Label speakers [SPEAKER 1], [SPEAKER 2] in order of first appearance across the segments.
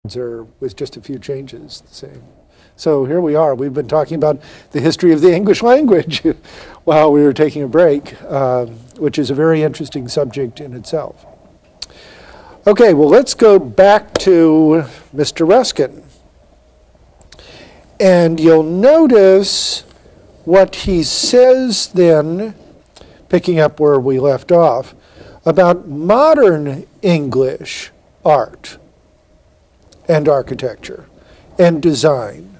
[SPEAKER 1] are with just a few changes the same. So here we are. We've been talking about the history of the English language while we were taking a break, which is a very interesting subject in itself. Okay, well, let's go back to Mr. Ruskin. And you'll notice what he says then, picking up where we left off, about modern English art and architecture and design.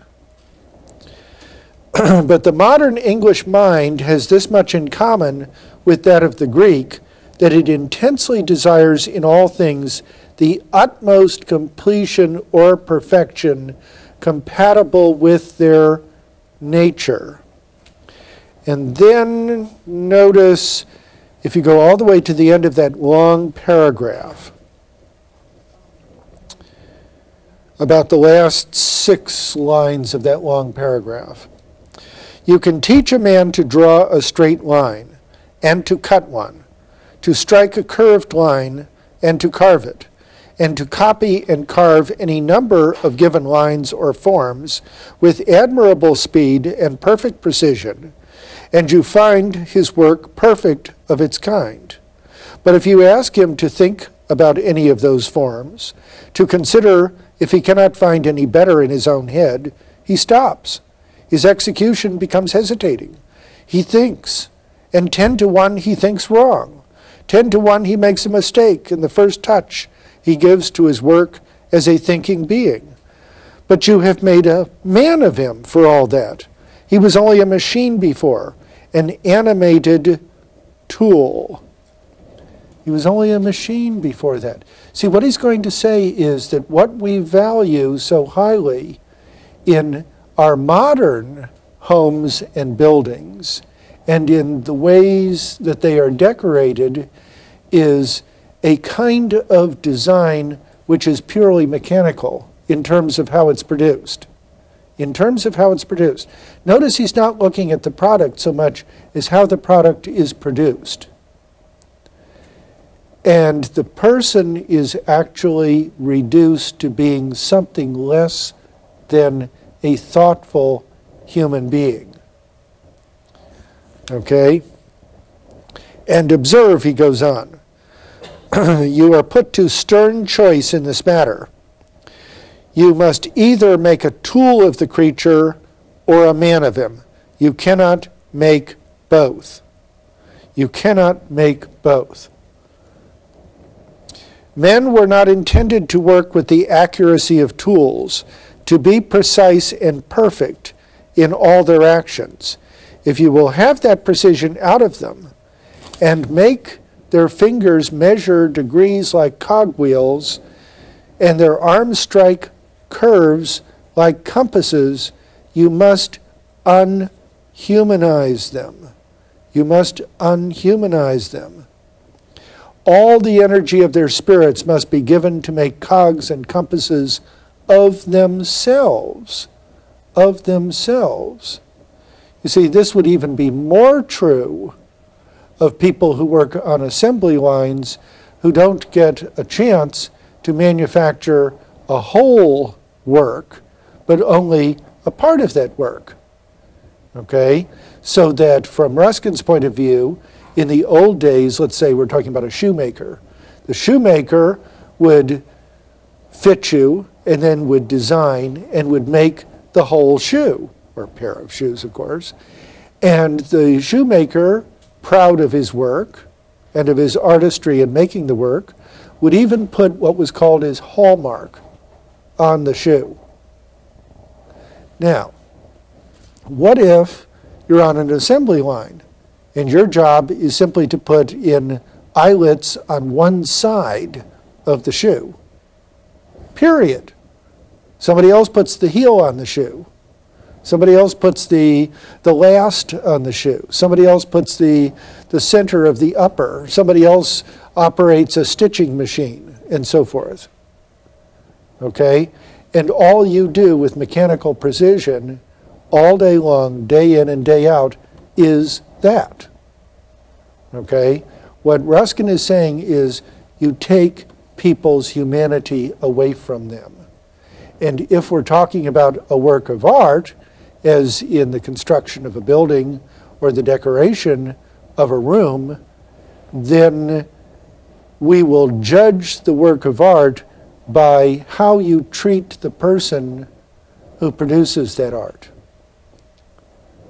[SPEAKER 1] But the modern English mind has this much in common with that of the Greek, that it intensely desires in all things the utmost completion or perfection compatible with their nature. And then notice, if you go all the way to the end of that long paragraph, about the last 6 lines of that long paragraph. You can teach a man to draw a straight line and to cut one, to strike a curved line and to carve it, and to copy and carve any number of given lines or forms with admirable speed and perfect precision, and you find his work perfect of its kind. But if you ask him to think about any of those forms, to consider if he cannot find any better in his own head, he stops. His execution becomes hesitating. He thinks, and 10 to 1 he thinks wrong. 10 to 1 he makes a mistake in the first touch he gives to his work as a thinking being. But you have made a man of him for all that. He was only a machine before, an animated tool. He was only a machine before that. See, what he's going to say is that what we value so highly in our modern homes and buildings and in the ways that they are decorated is a kind of design which is purely mechanical in terms of how it's produced. In terms of how it's produced. Notice he's not looking at the product so much as how the product is produced. And the person is actually reduced to being something less than a thoughtful human being. Okay? And observe, he goes on, you are put to stern choice in this matter. You must either make a tool of the creature or a man of him. You cannot make both. You cannot make both. Men were not intended to work with the accuracy of tools, to be precise and perfect in all their actions. If you will have that precision out of them and make their fingers measure degrees like cogwheels and their arms strike curves like compasses, you must unhumanize them. You must unhumanize them. All the energy of their spirits must be given to make cogs and compasses of themselves. Of themselves. You see, this would even be more true of people who work on assembly lines who don't get a chance to manufacture a whole work, but only a part of that work. Okay? So that from Ruskin's point of view, in the old days, let's say we're talking about a shoemaker. The shoemaker would fit you and then would design and would make the whole shoe, or pair of shoes, of course. And the shoemaker, proud of his work and of his artistry in making the work, would even put what was called his hallmark on the shoe. Now, what if you're on an assembly line and your job is simply to put in eyelets on one side of the shoe? Period. Somebody else puts the heel on the shoe. Somebody else puts the last on the shoe. Somebody else puts the center of the upper. Somebody else operates a stitching machine, and so forth. Okay? And all you do with mechanical precision all day long, day in and day out, is that. Okay? What Ruskin is saying is you take people's humanity away from them. And if we're talking about a work of art, as in the construction of a building or the decoration of a room, then we will judge the work of art by how you treat the person who produces that art.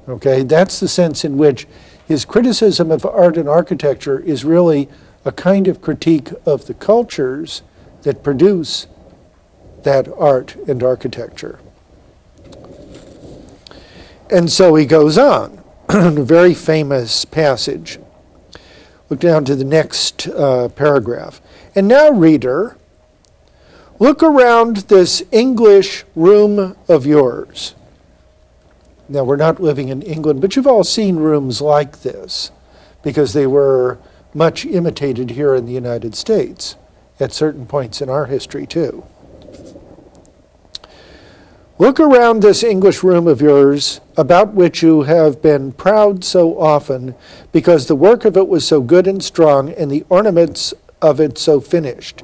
[SPEAKER 1] Okay, that's the sense in which his criticism of art and architecture is really a kind of critique of the cultures that produce that art and architecture. And so he goes on, a very famous passage. Look down to the next paragraph. And now, reader, look around this English room of yours. Now, we're not living in England, but you've all seen rooms like this because they were much imitated here in the United States at certain points in our history, too. Look around this English room of yours, about which you have been proud so often, because the work of it was so good and strong, and the ornaments of it so finished.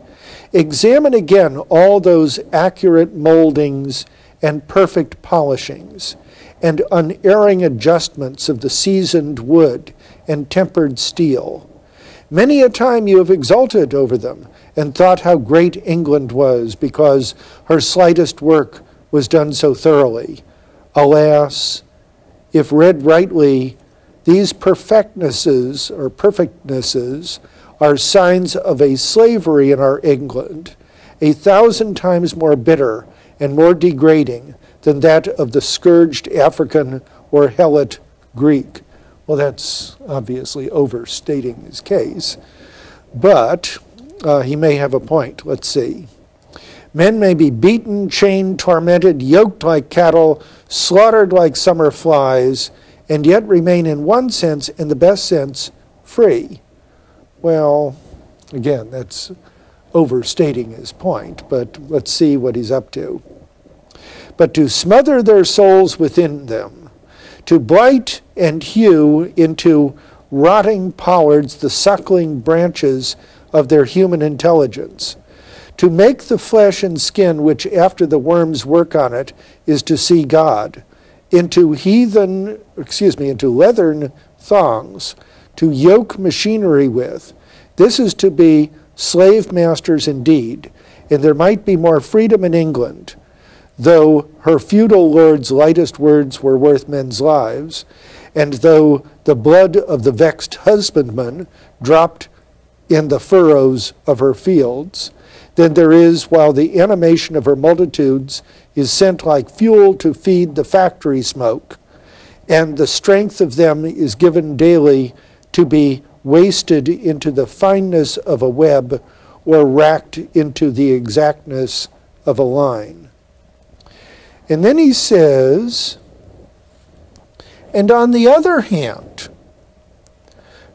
[SPEAKER 1] Examine again all those accurate moldings and perfect polishings, and unerring adjustments of the seasoned wood and tempered steel. Many a time you have exulted over them, and thought how great England was, because her slightest work was done so thoroughly. Alas, if read rightly, these perfectnesses are signs of a slavery in our England, 1,000 times more bitter and more degrading than that of the scourged African or Helot Greek. Well, that's obviously overstating his case, but he may have a point. Let's see. Men may be beaten, chained, tormented, yoked like cattle, slaughtered like summer flies, and yet remain in one sense, in the best sense, free. Well, again, that's overstating his point, but let's see what he's up to. But to smother their souls within them, to blight and hew into rotting pollards the suckling branches of their human intelligence, to make the flesh and skin which after the worms work on it is to see God, into leathern thongs, to yoke machinery with. This is to be slave masters indeed, and there might be more freedom in England, though her feudal lord's lightest words were worth men's lives, and though the blood of the vexed husbandman dropped in the furrows of her fields, than there is while the animation of her multitudes is sent like fuel to feed the factory smoke, and the strength of them is given daily to be wasted into the fineness of a web or racked into the exactness of a line. And then he says, and on the other hand,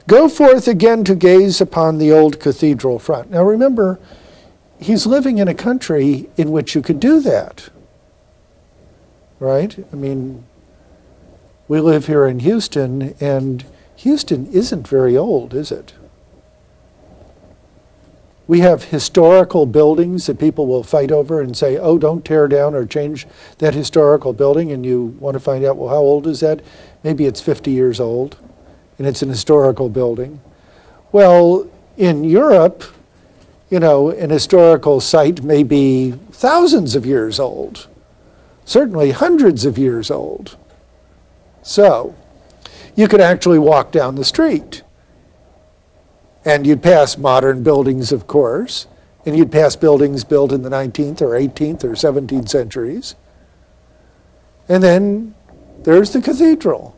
[SPEAKER 1] go forth again to gaze upon the old cathedral front. Now remember, he's living in a country in which you could do that, right? I mean, we live here in Houston, and Houston isn't very old, is it? We have historical buildings that people will fight over and say, oh, don't tear down or change that historical building, and you want to find out, well, how old is that? Maybe it's 50 years old, and it's an historical building. Well, in Europe, you know, an historical site may be thousands of years old, certainly hundreds of years old. So you could actually walk down the street, and you'd pass modern buildings, of course, and you'd pass buildings built in the 19th or 18th or 17th centuries. And then there's the cathedral.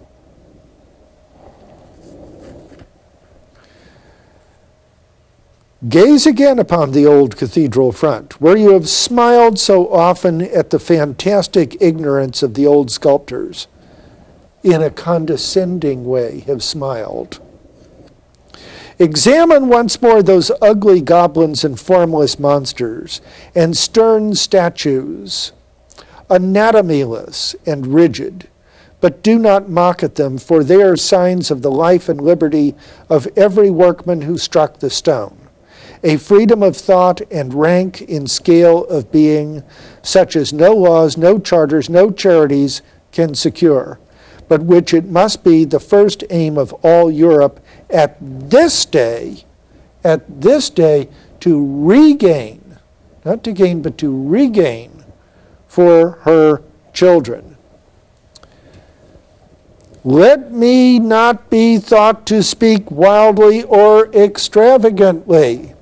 [SPEAKER 1] Gaze again upon the old cathedral front, where you have smiled so often at the fantastic ignorance of the old sculptors. In a condescending way have smiled. Examine once more those ugly goblins and formless monsters, and stern statues, anatomyless and rigid, but do not mock at them, for they are signs of the life and liberty of every workman who struck the stone. a freedom of thought and rank in scale of being, such as no laws, no charters, no charities can secure, but which it must be the first aim of all Europe at this day, to regain, not to gain, but to regain for her children. Let me not be thought to speak wildly or extravagantly.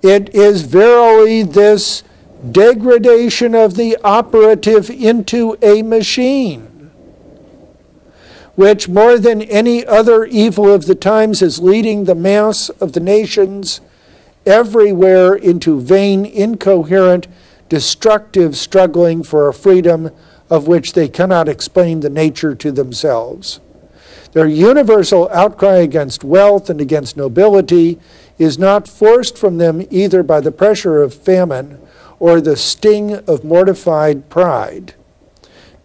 [SPEAKER 1] It is verily this degradation of the operative into a machine, which more than any other evil of the times is leading the mass of the nations everywhere into vain, incoherent, destructive struggling for a freedom of which they cannot explain the nature to themselves. Their universal outcry against wealth and against nobility is not forced from them either by the pressure of famine or the sting of mortified pride.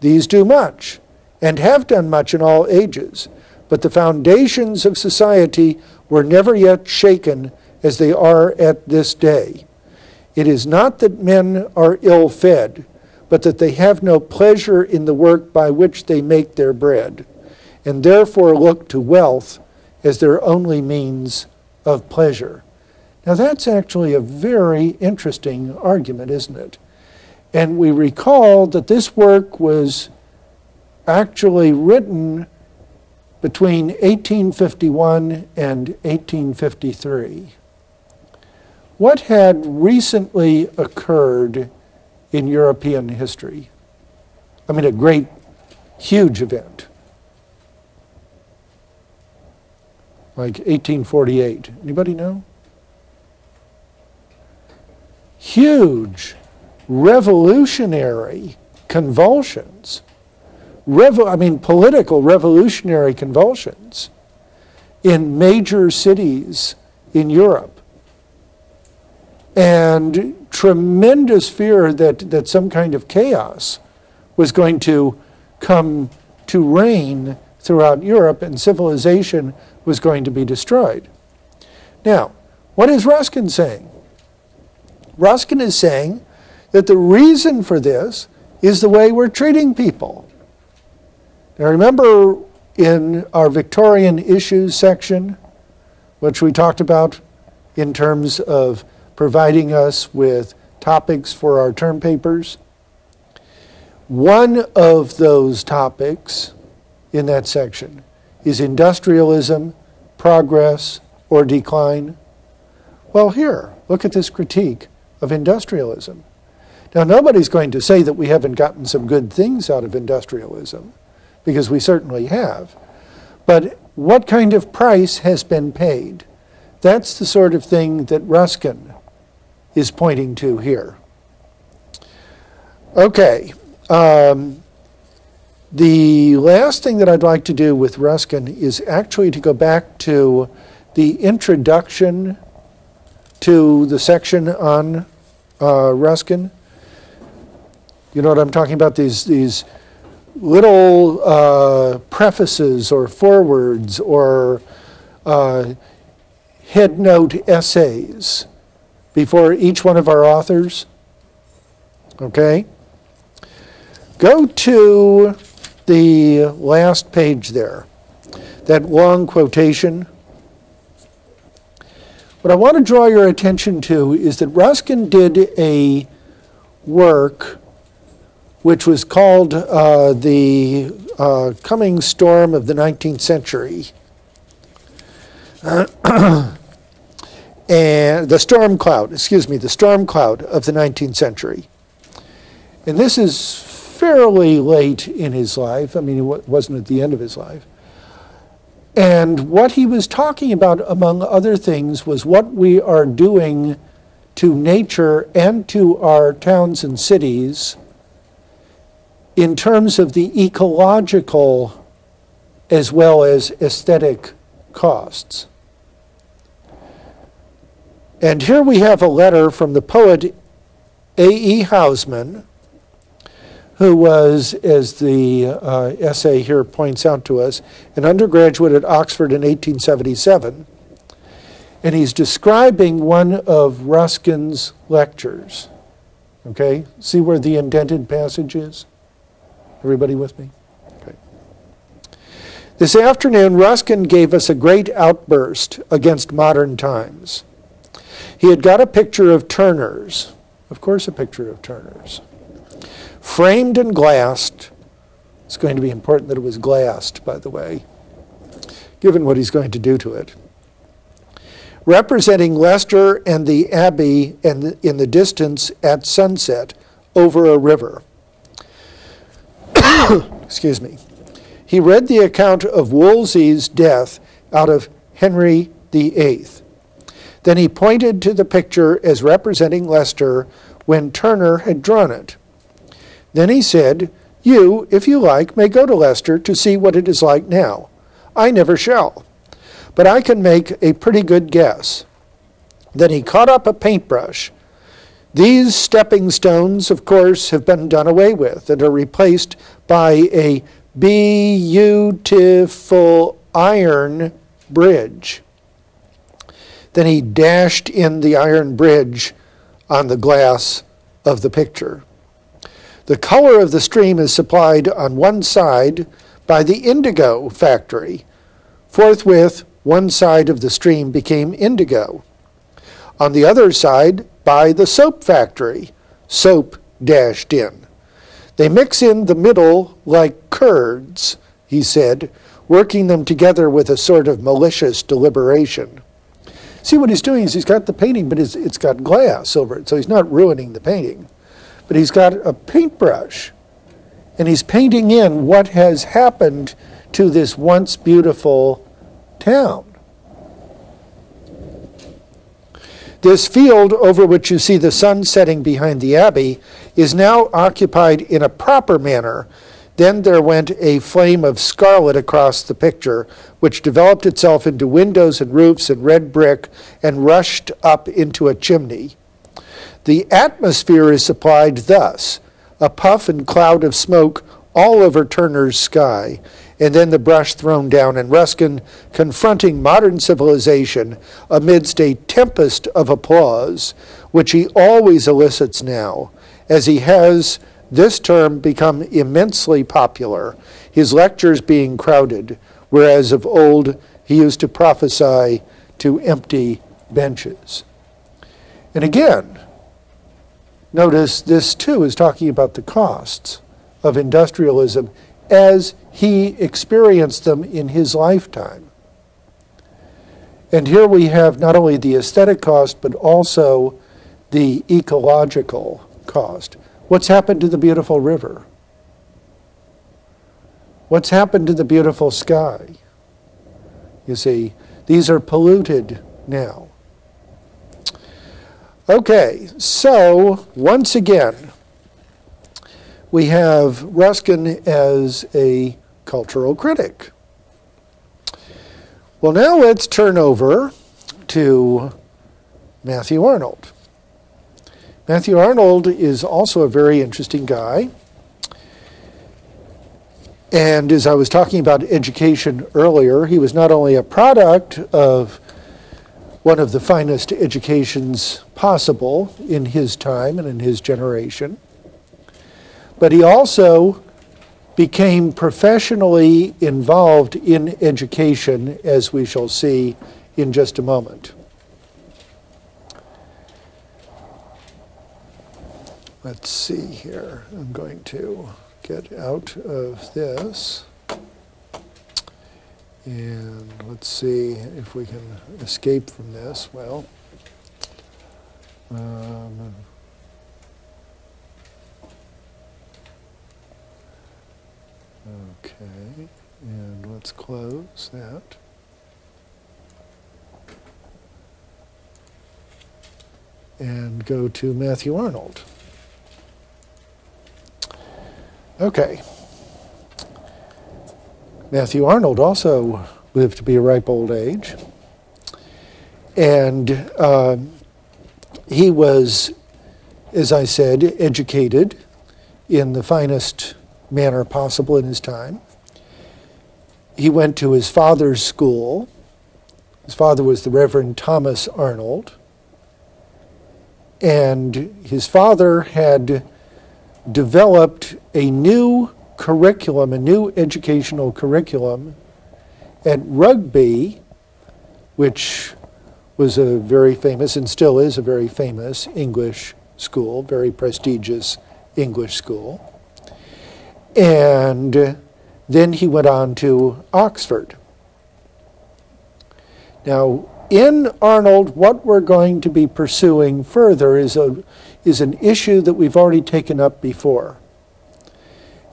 [SPEAKER 1] These do much, and have done much in all ages, but the foundations of society were never yet shaken as they are at this day. It is not that men are ill-fed, but that they have no pleasure in the work by which they make their bread, and therefore look to wealth as their only means of pleasure. Now that's actually a very interesting argument, isn't it? And we recall that this work was actually written between 1851 and 1853. What had recently occurred in European history? I mean, a great, huge event. Like 1848. Anybody know? Huge revolutionary convulsions. Political revolutionary convulsions in major cities in Europe. And tremendous fear that some kind of chaos was going to come to reign throughout Europe and civilization was going to be destroyed. Now, what is Ruskin saying? Ruskin is saying that the reason for this is the way we're treating people. Now remember in our Victorian issues section, which we talked about in terms of providing us with topics for our term papers. One of those topics in that section is industrialism, progress, or decline. Well, here, look at this critique of industrialism. Now, nobody's going to say that we haven't gotten some good things out of industrialism, because we certainly have. But what kind of price has been paid? That's the sort of thing that Ruskin is pointing to here. Okay. The last thing that I'd like to do with Ruskin is actually to go back to the introduction to the section on Ruskin. You know what I'm talking about? These little prefaces or forewords or headnote essays before each one of our authors. Okay? Go to the last page there, that long quotation. What I want to draw your attention to is that Ruskin did a work which was called the Coming Storm of the 19th Century. And the storm cloud of the 19th century. And this is fairly late in his life. I mean, it wasn't at the end of his life. And what he was talking about, among other things, was what we are doing to nature and to our towns and cities in terms of the ecological as well as aesthetic costs. And here we have a letter from the poet A.E. Housman, who was, as the essay here points out to us, an undergraduate at Oxford in 1877. and he's describing one of Ruskin's lectures. Okay, see where the indented passage is? Everybody with me? Okay. This afternoon, Ruskin gave us a great outburst against modern times. He had got a picture of Turner's, of course a picture of Turner's, framed and glassed. It's going to be important that it was glassed, by the way, given what he's going to do to it, representing Leicester and the Abbey in the distance at sunset over a river. Excuse me. He read the account of Wolsey's death out of Henry VIII. Then he pointed to the picture as representing Leicester when Turner had drawn it. Then he said, "You, if you like, may go to Leicester to see what it is like now. I never shall, but I can make a pretty good guess." Then he caught up a paintbrush. These stepping stones, of course, have been done away with and are replaced by a beautiful iron bridge. Then he dashed in the iron bridge on the glass of the picture. The color of the stream is supplied on one side by the indigo factory. Forthwith, one side of the stream became indigo. On the other side, by the soap factory, soap dashed in. They mix in the middle like curds, he said, working them together with a sort of malicious deliberation. See, what he's doing is he's got the painting, but it's got glass over it, so he's not ruining the painting. But he's got a paintbrush, and he's painting in what has happened to this once beautiful town. This field over which you see the sun setting behind the Abbey is now occupied in a proper manner. Then there went a flame of scarlet across the picture, which developed itself into windows and roofs and red brick and rushed up into a chimney. The atmosphere is supplied thus: a puff and cloud of smoke all over Turner's sky, and then the brush thrown down, and Ruskin confronting modern civilization amidst a tempest of applause, which he always elicits now, as he has this term become immensely popular, his lectures being crowded, whereas of old he used to prophesy to empty benches. And again, notice this too is talking about the costs of industrialism as he experienced them in his lifetime. And here we have not only the aesthetic cost, but also the ecological cost. What's happened to the beautiful river? What's happened to the beautiful sky? You see, these are polluted now. Okay, so once again, we have Ruskin as a cultural critic. Well, now let's turn over to Matthew Arnold. Matthew Arnold is also a very interesting guy. And as I was talking about education earlier, he was not only a product of one of the finest educations possible in his time and in his generation, but he also became professionally involved in education, as we shall see in just a moment. Let's see here. I'm going to get out of this. And let's see if we can escape from this. Well, okay, and let's close that. And go to Matthew Arnold. Okay. Matthew Arnold also lived to be a ripe old age. And he was, as I said, educated in the finest manner possible in his time. He went to his father's school, His father was the Reverend Thomas Arnold. And his father had developed a new curriculum, a new educational curriculum at Rugby, which was a very famous, and still is a very famous English school, very prestigious English school. And then he went on to Oxford. Now, in Arnold, what we're going to be pursuing further is an issue that we've already taken up before.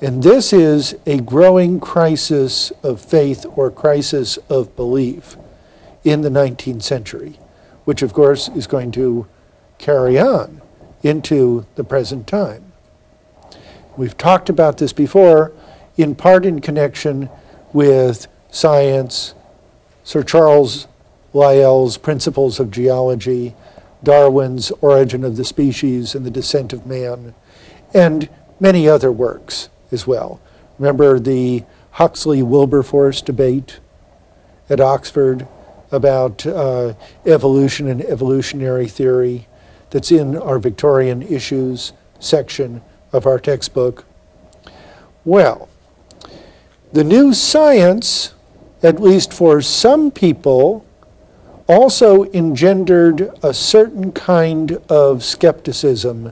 [SPEAKER 1] And this is a growing crisis of faith or crisis of belief in the 19th century, which of course is going to carry on into the present time. We've talked about this before, in part in connection with science, Sir Charles Lyell's Principles of Geology, Darwin's Origin of the Species and the Descent of Man, and many other works as well. Remember the Huxley-Wilberforce debate at Oxford about evolution and evolutionary theory that's in our Victorian issues section of our textbook. Well, the new science, at least for some people, also engendered a certain kind of skepticism,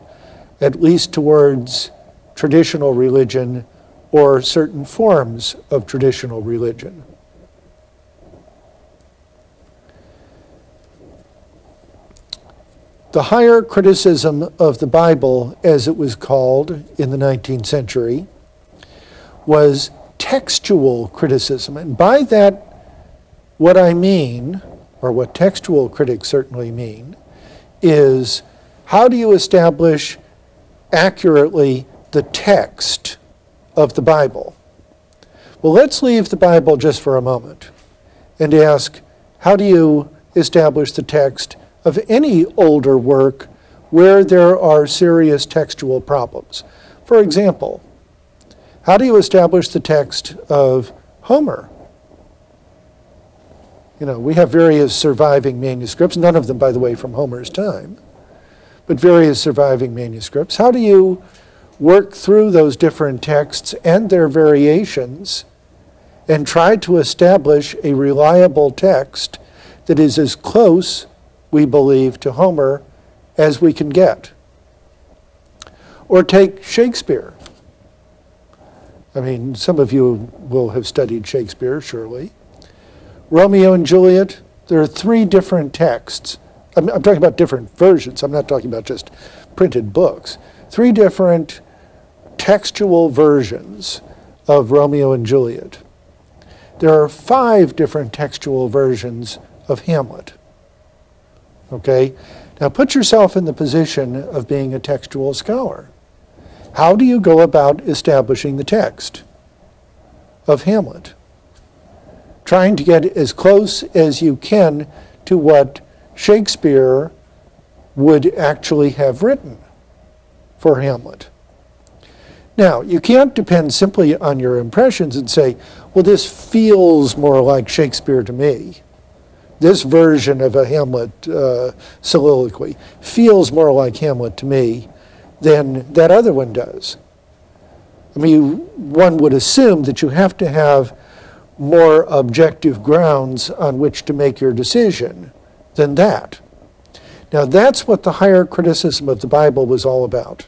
[SPEAKER 1] at least towards traditional religion or certain forms of traditional religion. The higher criticism of the Bible, as it was called in the 19th century, was textual criticism. And by that, what I mean, or what textual critics certainly mean, is how do you establish accurately the text of the Bible? Well, let's leave the Bible just for a moment and ask, how do you establish the text of any older work where there are serious textual problems? For example, how do you establish the text of Homer? You know, we have various surviving manuscripts, none of them, by the way, from Homer's time, but various surviving manuscripts. How do you work through those different texts and their variations and try to establish a reliable text that is as close, we believe, to Homer as we can get? Or take Shakespeare. I mean, some of you will have studied Shakespeare, surely. Romeo and Juliet, there are 3 different texts. I'm talking about different versions. I'm not talking about just printed books. 3 different textual versions of Romeo and Juliet. There are 5 different textual versions of Hamlet. Okay? Now put yourself in the position of being a textual scholar. How do you go about establishing the text of Hamlet? Trying to get as close as you can to what Shakespeare would actually have written for Hamlet. Now, you can't depend simply on your impressions and say, well, this feels more like Shakespeare to me. This version of a Hamlet soliloquy feels more like Hamlet to me than that other one does. I mean, one would assume that you have to have more objective grounds on which to make your decision than that. Now, that's what the higher criticism of the Bible was all about.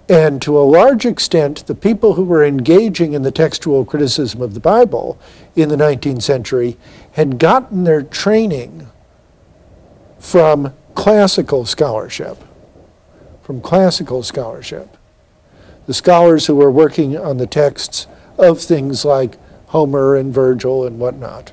[SPEAKER 1] And to a large extent, the people who were engaging in the textual criticism of the Bible in the 19th century had gotten their training from classical scholarship. From classical scholarship. The scholars who were working on the texts of things like Homer and Virgil and whatnot.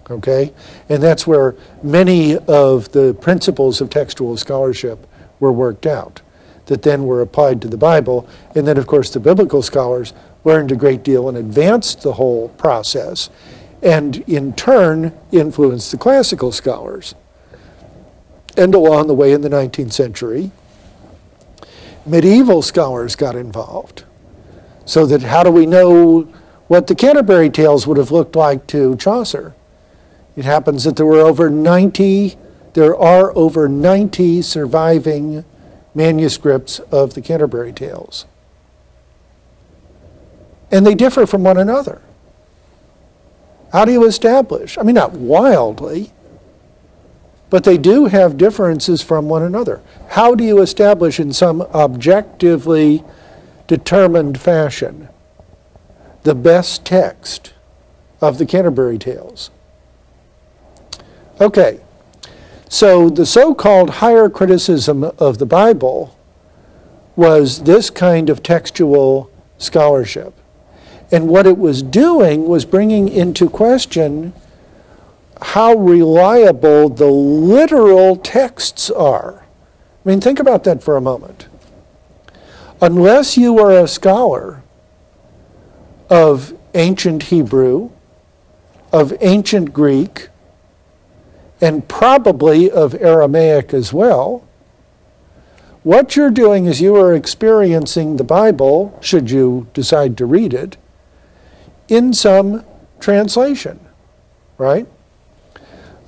[SPEAKER 1] Okay? And that's where many of the principles of textual scholarship were worked out, that then were applied to the Bible. And then, of course, the biblical scholars learned a great deal and advanced the whole process, and in turn influenced the classical scholars. And along the way in the 19th century, medieval scholars got involved. So that how do we know what the Canterbury Tales would have looked like to Chaucer It happens that there are over 90 surviving manuscripts of the Canterbury Tales. And they differ from one another. How do you establish? I mean, not wildly, but they do have differences from one another. How do you establish in some objectively determined fashion the best text of the Canterbury Tales? Okay, so the so-called higher criticism of the Bible was this kind of textual scholarship. And what it was doing was bringing into question how reliable the literal texts are. I mean, think about that for a moment. Unless you are a scholar of ancient Hebrew, of ancient Greek, and probably of Aramaic as well, what you're doing is you are experiencing the Bible, should you decide to read it, in some translation, right?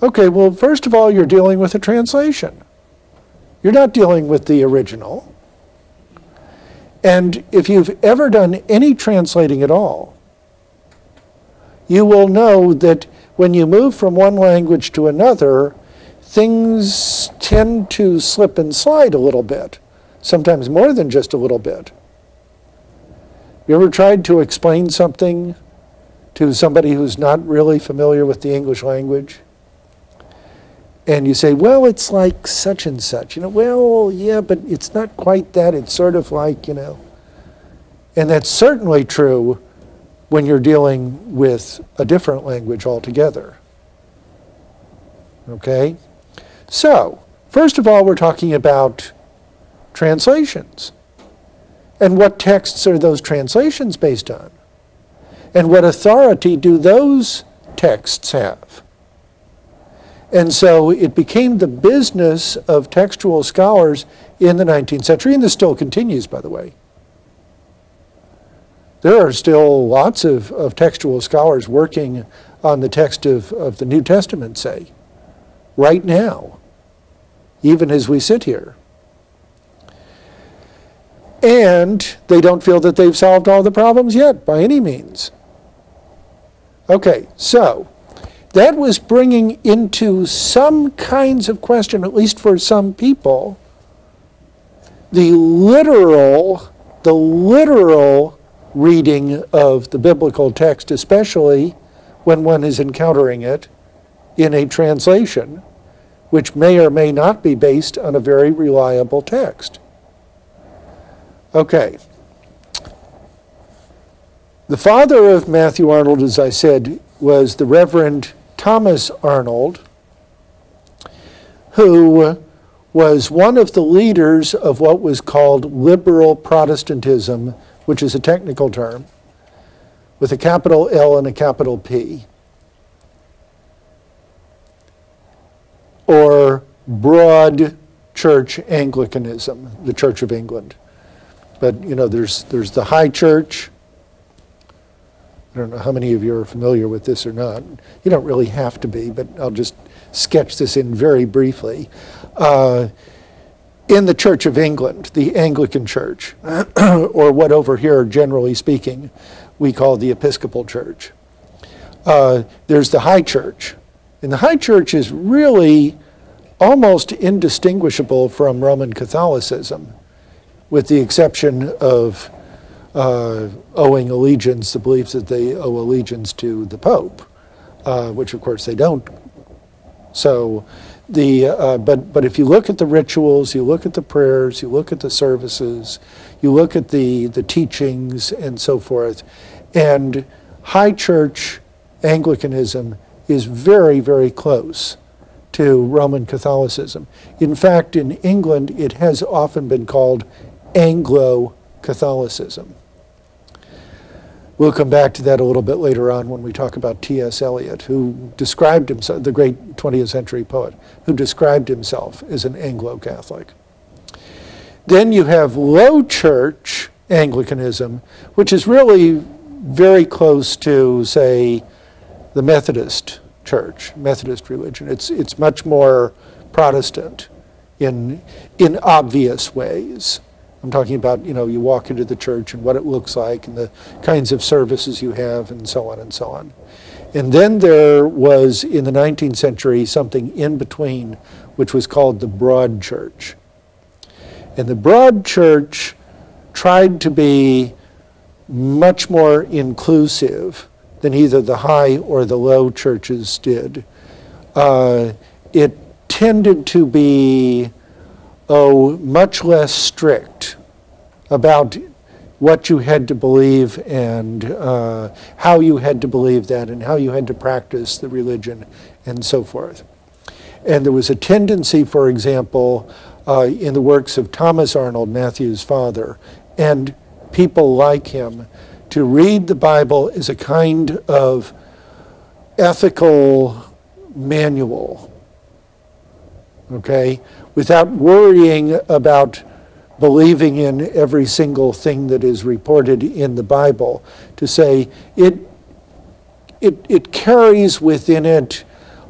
[SPEAKER 1] Okay, well, first of all, you're dealing with a translation. You're not dealing with the original. And if you've ever done any translating at all, you will know that when you move from one language to another, things tend to slip and slide a little bit, sometimes more than just a little bit. You ever tried to explain something to somebody who's not really familiar with the English language? And you say, well, it's like such and such. Well, yeah, but it's not quite that. It's sort of like, And that's certainly true when you're dealing with a different language altogether. Okay? So, first of all, we're talking about translations. And what texts are those translations based on? And what authority do those texts have? And so it became the business of textual scholars in the 19th century, and this still continues, by the way. There are still lots of textual scholars working on the text of the New Testament, say, right now, even as we sit here. And they don't feel that they've solved all the problems yet, by any means. Okay, so that was bringing into some kinds of question, at least for some people, the literal reading of the biblical text, especially when one is encountering it in a translation, which may or may not be based on a very reliable text. Okay. The father of Matthew Arnold, as I said, was the Reverend Thomas Arnold, who was one of the leaders of what was called liberal Protestantism, which is a technical term, with a capital L and a capital P, or broad church Anglicanism, the Church of England. But, there's the high church. I don't know how many of you are familiar with this or not. You don't really have to be, but I'll just sketch this in very briefly. In the Church of England, the Anglican Church, or what over here, generally speaking, we call the Episcopal Church. There's the high church. And the high church is really almost indistinguishable from Roman Catholicism, with the exception of owing allegiance, the beliefs that they owe allegiance to the Pope, which of course they don't. So, but if you look at the rituals, you look at the prayers, you look at the services, you look at the teachings and so forth, and high church Anglicanism is very, very close to Roman Catholicism. In fact, in England, it has often been called Anglo-Catholicism. We'll come back to that a little bit later on when we talk about T.S. Eliot, who described himself, the great 20th century poet, who described himself as an Anglo-Catholic. Then you have low church Anglicanism, which is really very close to, say, the Methodist church, Methodist religion. It's much more Protestant in obvious ways. I'm talking about, you walk into the church and what it looks like and the kinds of services you have and so on and so on. And then there was, in the 19th century, something in between, which was called the Broad Church. And the Broad Church tried to be much more inclusive than either the high or the low churches did. It tended to be, much less strict about what you had to believe and how you had to believe that and how you had to practice the religion and so forth. And there was a tendency, for example, in the works of Thomas Arnold, Matthew's father, and people like him, to read the Bible as a kind of ethical manual, okay, without worrying about believing in every single thing that is reported in the Bible, to say it carries within it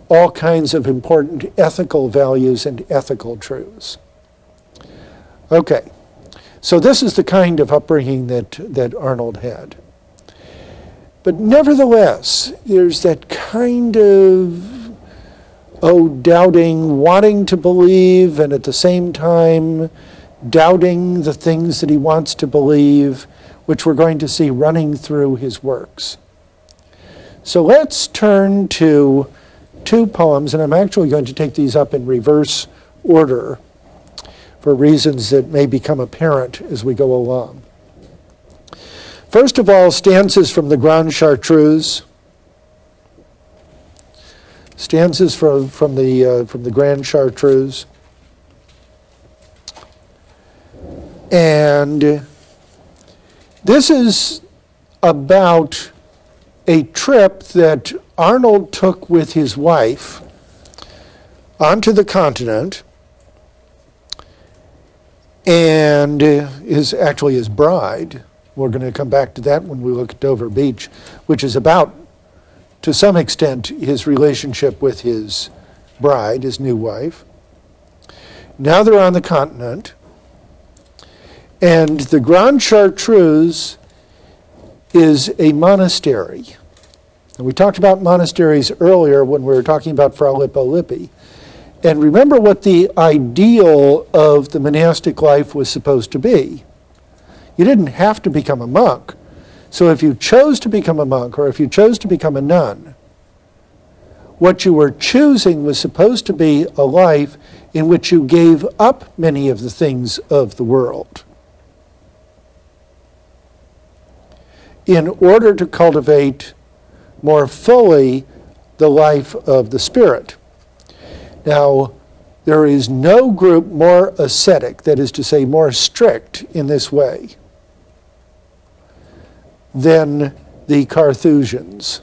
[SPEAKER 1] all kinds of important ethical values and ethical truths. Okay, so this is the kind of upbringing that Arnold had. But nevertheless, there's that kind of, doubting, wanting to believe, and at the same time doubting the things that he wants to believe, which we're going to see running through his works. So let's turn to two poems, and I'm actually going to take these up in reverse order for reasons that may become apparent as we go along. First of all, stanzas from the Grand Chartreuse. Stanzas from the Grand Chartreuse. And this is about a trip that Arnold took with his wife onto the continent, and is actually his bride. We're going to come back to that when we look at Dover Beach, which is about, to some extent, his relationship with his bride, his new wife. Now they're on the continent, and the Grand Chartreuse is a monastery. And we talked about monasteries earlier when we were talking about Fra Lippo Lippi. And remember what the ideal of the monastic life was supposed to be. You didn't have to become a monk. So if you chose to become a monk, or if you chose to become a nun, what you were choosing was supposed to be a life in which you gave up many of the things of the world in order to cultivate more fully the life of the spirit. Now, there is no group more ascetic, that is to say, more strict in this way, than the Carthusians,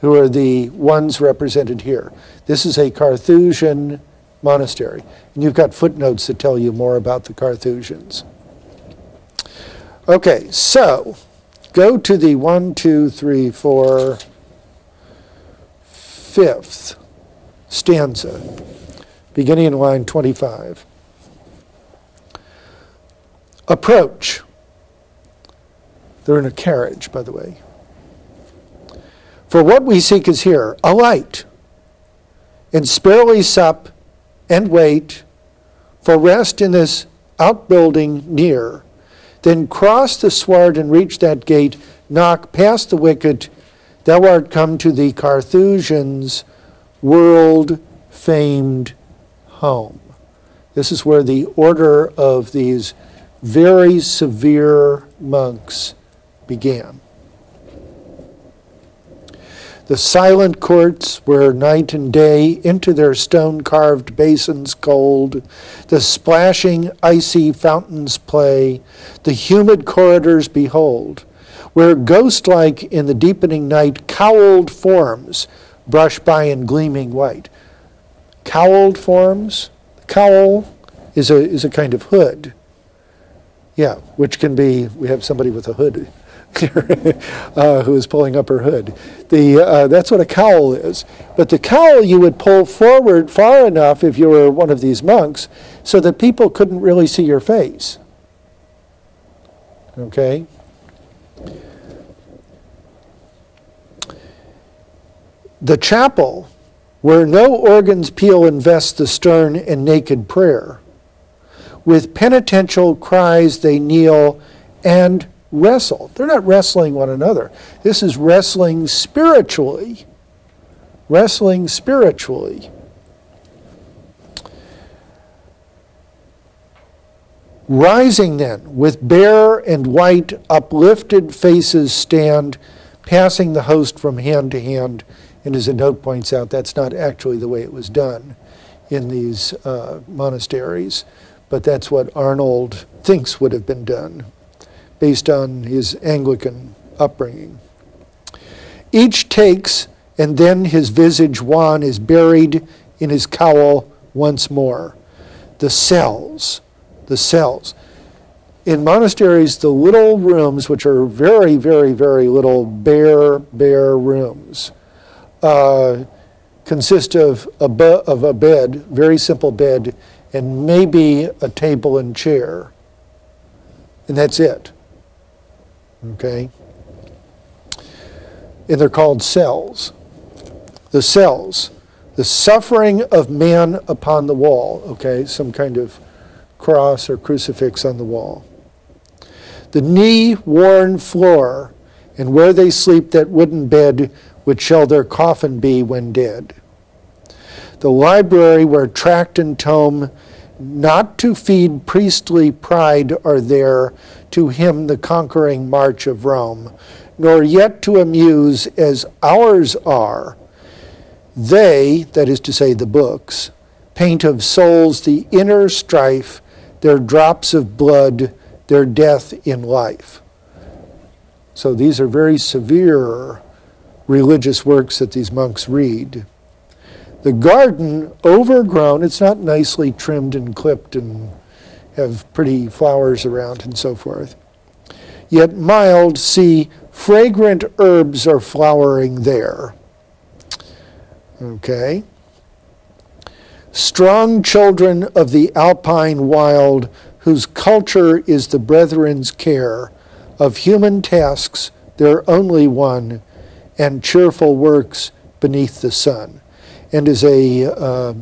[SPEAKER 1] who are the ones represented here. This is a Carthusian monastery. And you've got footnotes that tell you more about the Carthusians. Okay, so go to the 5th stanza, beginning in line 25. Approach. They're in a carriage, by the way. For what we seek is here, a light, and sparely sup and wait for rest in this outbuilding near. Then cross the sward and reach that gate, knock past the wicket, thou art come to the Carthusians' world-famed home. This is where the order of these very severe monks began. The silent courts where night and day into their stone-carved basins cold, the splashing icy fountains play, the humid corridors behold, where ghost-like in the deepening night cowled forms brush by in gleaming white. Cowled forms? Cowl is a kind of hood. Yeah, which can be, we have somebody with a hood who was pulling up her hood. That's what a cowl is. But the cowl you would pull forward far enough if you were one of these monks so that people couldn't really see your face. Okay? The chapel, where no organ's peal invests the stern and naked prayer. With penitential cries they kneel and wrestle. They're not wrestling one another. This is wrestling spiritually. Wrestling spiritually. Rising then, with bare and white uplifted faces stand, passing the host from hand to hand. And as a note points out, that's not actually the way it was done in these monasteries, but that's what Arnold thinks would have been done based on his Anglican upbringing. Each takes, and then his visage wan is buried in his cowl once more. The cells. In monasteries, the little rooms, which are very, very, very little bare rooms, consist of a bed, very simple bed, and maybe a table and chair. And that's it. Okay? And they're called cells. The cells. The suffering of man upon the wall. Okay? Some kind of cross or crucifix on the wall. The knee-worn floor, and where they sleep that wooden bed which shall their coffin be when dead. The library where tract and tome, not to feed priestly pride, are there to hymn the conquering march of Rome, nor yet to amuse as ours are. They, that is to say the books, paint of souls the inner strife, their drops of blood, their death in life. So these are very severe religious works that these monks read. The garden, overgrown, it's not nicely trimmed and clipped and have pretty flowers around and so forth. Yet mild, see, fragrant herbs are flowering there. Okay. Strong children of the alpine wild, whose culture is the brethren's care, of human tasks their only one, and cheerful works beneath the sun. And as a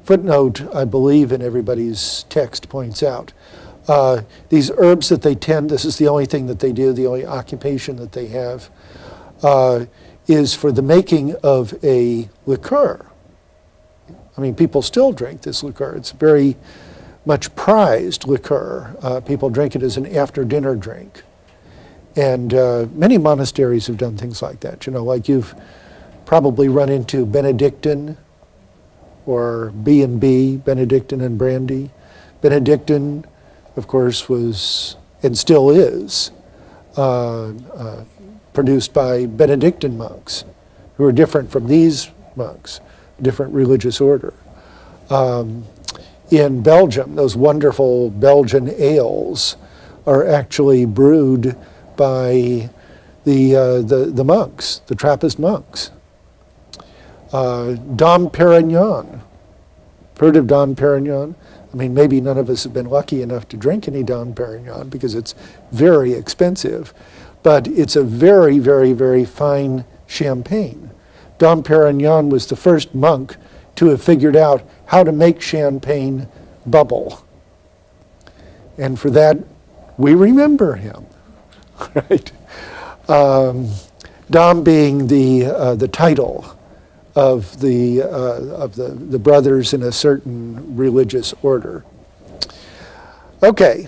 [SPEAKER 1] footnote, I believe, in everybody's text points out, these herbs that they tend, this is the only thing that they do, the only occupation that they have, is for the making of a liqueur. I mean, people still drink this liqueur. It's very much prized liqueur. People drink it as an after-dinner drink. And many monasteries have done things like that. You know, like you've probably run into Benedictine or B&B, Benedictine and brandy. Benedictine, of course, was and still is produced by Benedictine monks who are different from these monks, different religious order. In Belgium, those wonderful Belgian ales are actually brewed by the monks, the Trappist monks. Dom Perignon. Heard of Dom Perignon? I mean, maybe none of us have been lucky enough to drink any Dom Perignon because it's very expensive, but it's a very, very, very fine champagne. Dom Perignon was the first monk to have figured out how to make champagne bubble. And for that, we remember him, right? Dom being the title of the brothers in a certain religious order. Okay.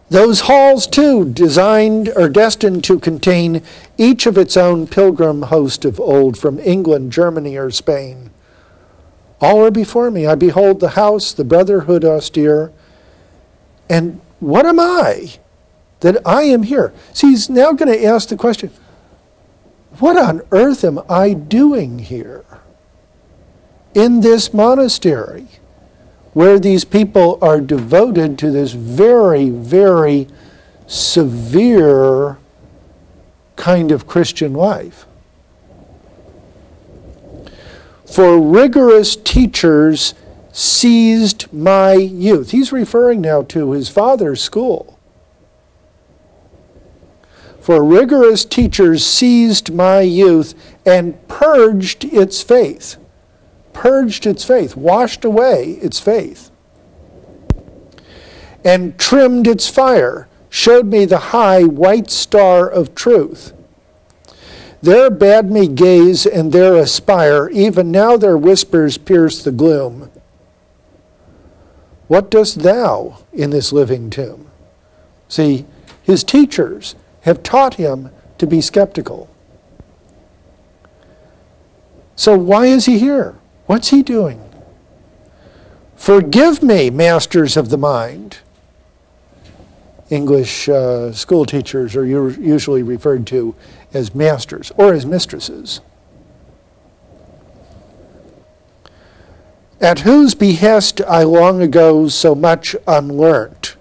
[SPEAKER 1] Those halls, too, designed or destined to contain each of its own pilgrim host of old from England, Germany, or Spain. All are before me. I behold the house, the brotherhood austere. And what am I that I am here? See, he's now going to ask the question, what on earth am I doing here in this monastery where these people are devoted to this very, very severe kind of Christian life. For rigorous teachers seized my youth. He's referring now to his father's school. For rigorous teachers seized my youth and purged its faith. Purged its faith, washed away its faith. And trimmed its fire, showed me the high white star of truth. There bade me gaze and there aspire, even now their whispers pierce the gloom. What dost thou in this living tomb? See, his teachers have taught him to be skeptical. So why is he here? What's he doing? Forgive me, masters of the mind. English school teachers are usually referred to as masters or as mistresses. At whose behest I long ago so much unlearnt,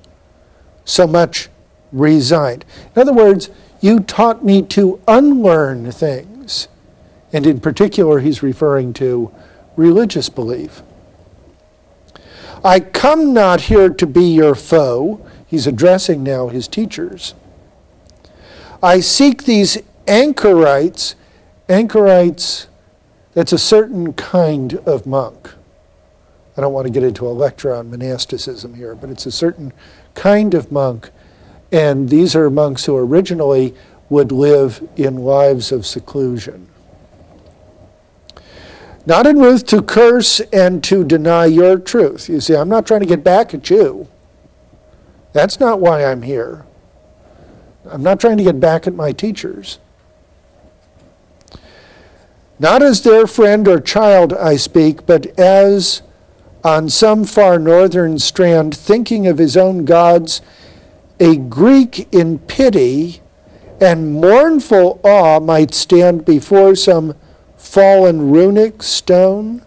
[SPEAKER 1] so much resigned. In other words, you taught me to unlearn things. And in particular, he's referring to religious belief. I come not here to be your foe. He's addressing now his teachers. I seek these anchorites. Anchorites, that's a certain kind of monk. I don't want to get into a lecture on monasticism here, but it's a certain kind of monk. And these are monks who originally would live in lives of seclusion. Not in ruth to curse and to deny your truth. You see, I'm not trying to get back at you. That's not why I'm here. I'm not trying to get back at my teachers. Not as their friend or child I speak, but as on some far northern strand, thinking of his own gods, a Greek in pity and mournful awe might stand before some fallen runic stone,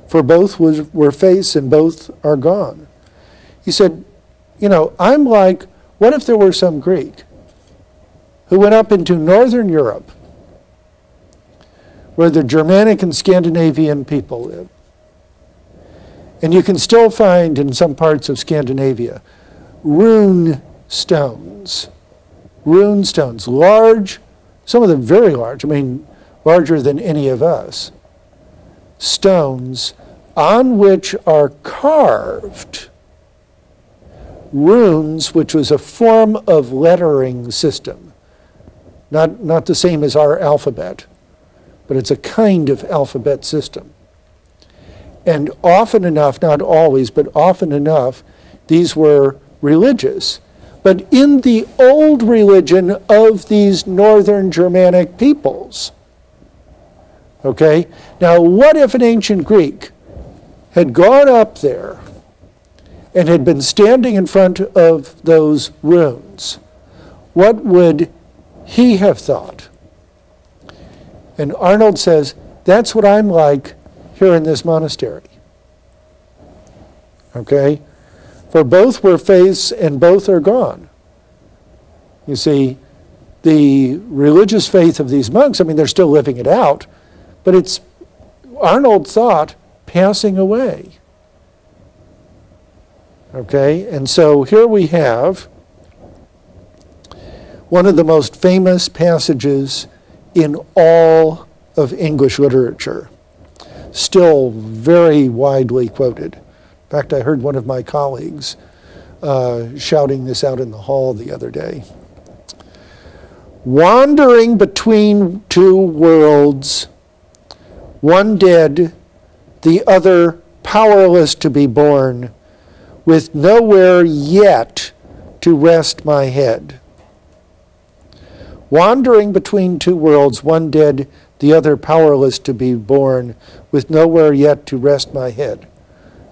[SPEAKER 1] for both were face and both are gone. He said, you know, I'm like, what if there were some Greek who went up into northern Europe, where the Germanic and Scandinavian people live? And you can still find in some parts of Scandinavia rune stones, large, some of them very large, I mean, larger than any of us, stones on which are carved runes, which was a form of lettering system. Not the same as our alphabet, but it's a kind of alphabet system. And often enough, not always, but often enough, these were religious. But in the old religion of these northern Germanic peoples. Okay? Now, what if an ancient Greek had gone up there and had been standing in front of those runes? What would he have thought? And Arnold says, that's what I'm like here in this monastery. Okay? For both were face and both are gone. You see, the religious faith of these monks, I mean, they're still living it out, but it's, Arnold thought, passing away. Okay? And so here we have one of the most famous passages in all of English literature, still very widely quoted. In fact, I heard one of my colleagues shouting this out in the hall the other day. Wandering between two worlds, one dead, the other powerless to be born, with nowhere yet to rest my head. Wandering between two worlds, one dead, the other powerless to be born, with nowhere yet to rest my head.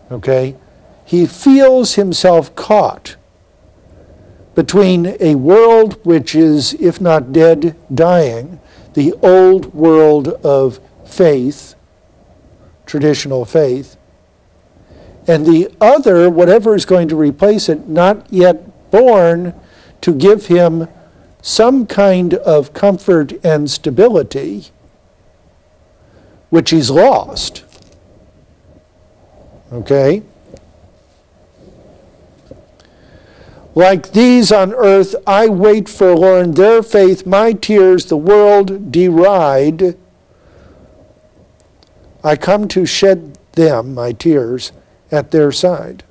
[SPEAKER 1] Okay? He feels himself caught between a world which is, if not dead, dying, the old world of faith, traditional faith, and the other, whatever is going to replace it, not yet born to give him some kind of comfort and stability, which he's lost. Okay? Like these on earth, I wait forlorn, their faith, my tears, the world deride. I come to shed them, my tears, at their side.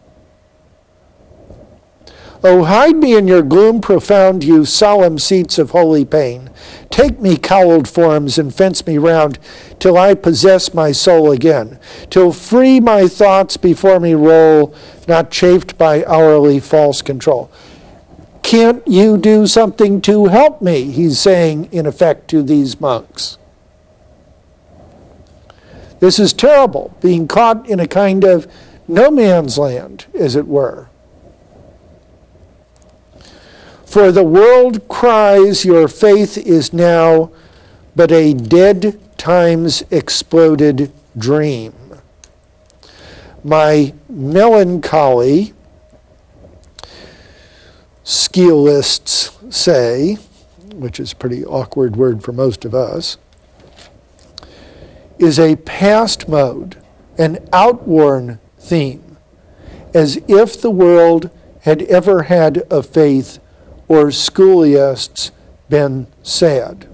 [SPEAKER 1] Oh, hide me in your gloom profound, you solemn seats of holy pain. Take me, cowled forms, and fence me round, till I possess my soul again, till free my thoughts before me roll, not chafed by hourly false control. Can't you do something to help me? He's saying, in effect, to these monks. This is terrible, being caught in a kind of no man's land, as it were. For the world cries, your faith is now but a dead time's exploded dream. My melancholy, skillists say, which is a pretty awkward word for most of us, is a past mode, an outworn theme, as if the world had ever had a faith or schoolists been sad.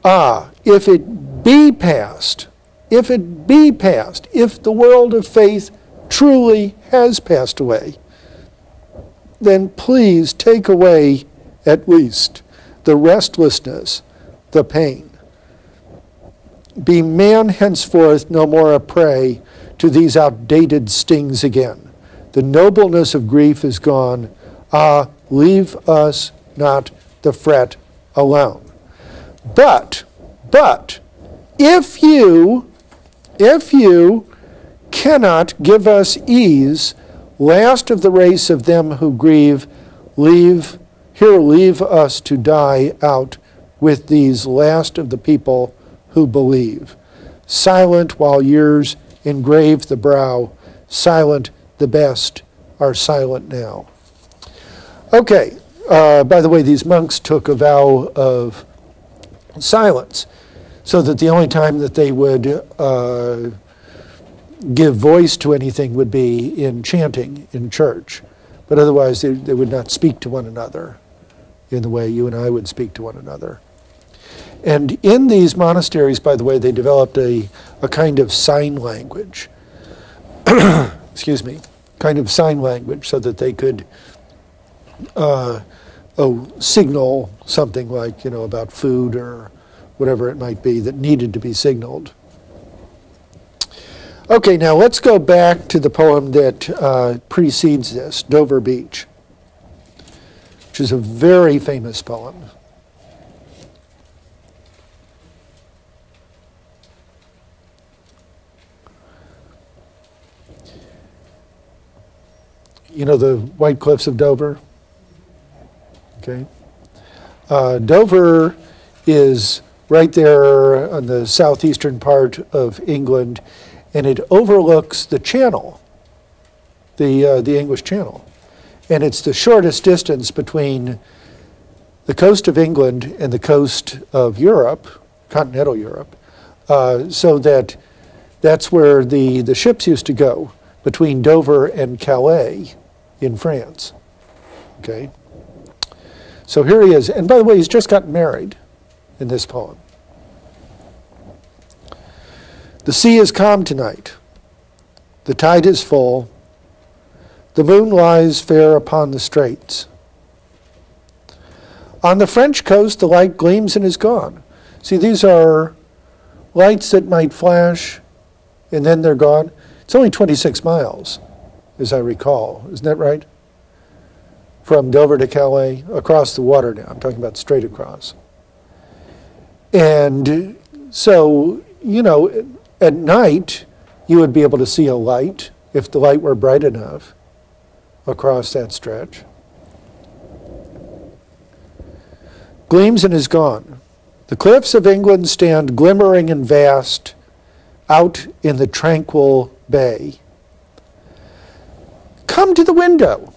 [SPEAKER 1] Ah, if it be past, if the world of faith truly has passed away, then please take away at least the restlessness, the pain. Be man henceforth no more a prey to these outdated stings again. The nobleness of grief is gone. Ah, leave us not the fret alone. But, if you cannot give us ease, last of the race of them who grieve, leave us to die out with these last of the people who believe. Silent while years engrave the brow, silent the best are silent now. Okay, by the way, these monks took a vow of silence, so that the only time that they would give voice to anything would be in chanting in church. But otherwise, they would not speak to one another in the way you and I would speak to one another. And in these monasteries, by the way, they developed a kind of sign language. Excuse me, kind of sign language, so that they could signal something like, about food or whatever it might be that needed to be signaled. Okay, now let's go back to the poem that precedes this, Dover Beach, which is a very famous poem. You know the White Cliffs of Dover? Okay. Dover is right there on the southeastern part of England, and it overlooks the Channel, the English Channel. And it's the shortest distance between the coast of England and the coast of Europe, continental Europe, so that's where the ships used to go, between Dover and Calais in France. Okay? So here he is. And by the way, he's just gotten married in this poem. The sea is calm tonight. The tide is full. The moon lies fair upon the straits. On the French coast, the light gleams and is gone. See, these are lights that might flash and then they're gone. It's only 26 miles, as I recall. Isn't that right? From Dover to Calais, across the water now. I'm talking about straight across. And so, at night, you would be able to see a light, if the light were bright enough, across that stretch. Gleams and is gone. The cliffs of England stand glimmering and vast out in the tranquil bay. Come to the window.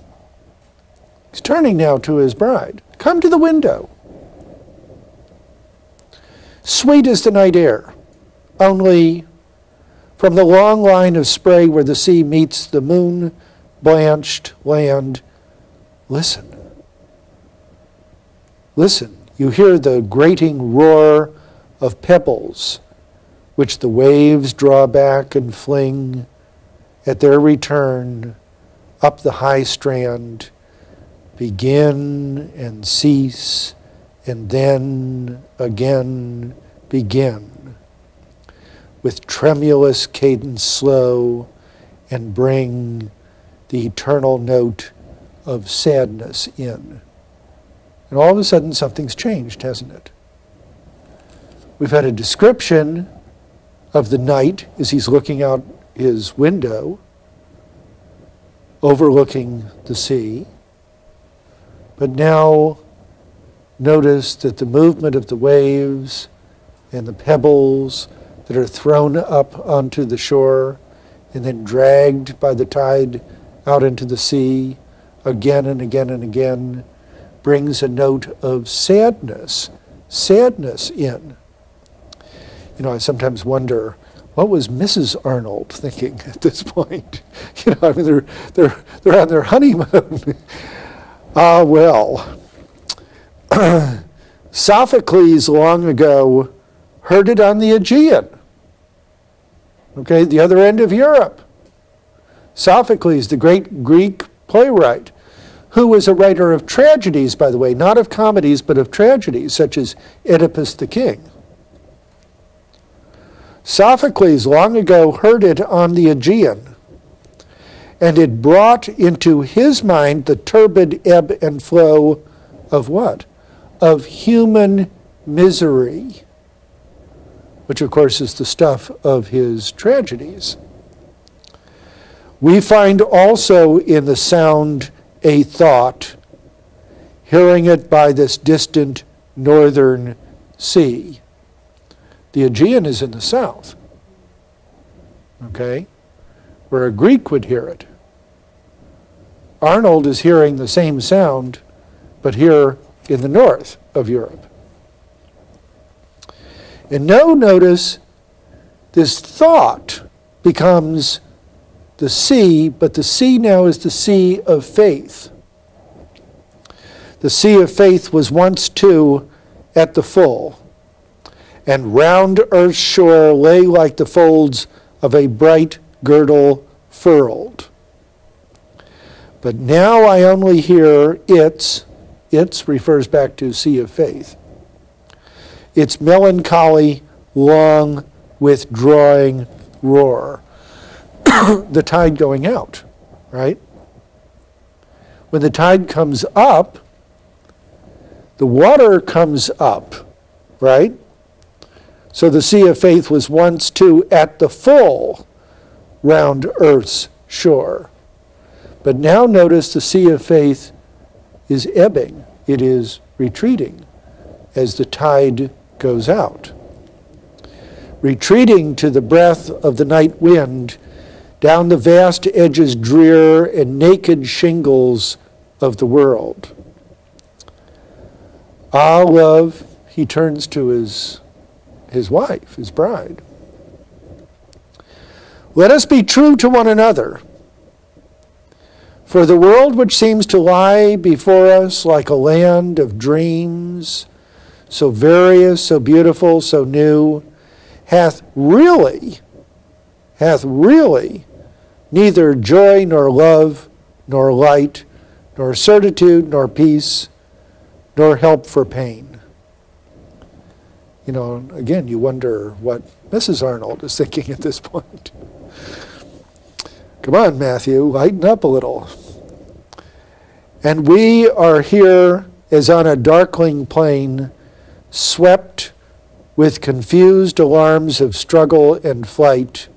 [SPEAKER 1] He's turning now to his bride. Come to the window. Sweet is the night air, only from the long line of spray where the sea meets the moon-blanched land, listen. Listen, you hear the grating roar of pebbles, which the waves draw back and fling at their return up the high strand, begin and cease, and then again begin, with tremulous cadence slow, and bring the eternal note of sadness in. And all of a sudden something's changed, hasn't it? We've had a description of the night as he's looking out his window, overlooking the sea. But now notice that the movement of the waves and the pebbles that are thrown up onto the shore and then dragged by the tide out into the sea again and again and again brings a note of sadness in. You know, I sometimes wonder, what was Mrs. Arnold thinking at this point? You know, I mean, they're on their honeymoon. Well, Sophocles long ago heard it on the Aegean. Okay, the other end of Europe. Sophocles, the great Greek playwright, who was a writer of tragedies, by the way, not of comedies, but of tragedies, such as Oedipus the King. Sophocles long ago heard it on the Aegean, and it brought into his mind the turbid ebb and flow of what? Of human misery, which of course is the stuff of his tragedies. We find also in the sound a thought, hearing it by this distant northern sea. The Aegean is in the south, okay, where a Greek would hear it. Arnold is hearing the same sound, but here in the north of Europe. And now notice this thought becomes the sea, but the sea now is the sea of faith. The sea of faith was once too at the full, and round earth's shore lay like the folds of a bright girdle furled. But now I only hear its refers back to sea of faith, its melancholy, long withdrawing roar. The tide going out, right? When the tide comes up, the water comes up, right? So the sea of faith was once too at the full round earth's shore. But now notice the sea of faith is ebbing. It is retreating as the tide goes out. Retreating to the breath of the night wind down the vast edges drear and naked shingles of the world. Ah, love, he turns to his wife, his bride. Let us be true to one another. For the world which seems to lie before us like a land of dreams, so various, so beautiful, so new, hath really neither joy nor love, nor light, nor certitude, nor peace, nor help for pain. You know, again, you wonder what Mrs. Arnold is thinking at this point. Come on, Matthew, lighten up a little. And we are here as on a darkling plain, swept with confused alarms of struggle and flight,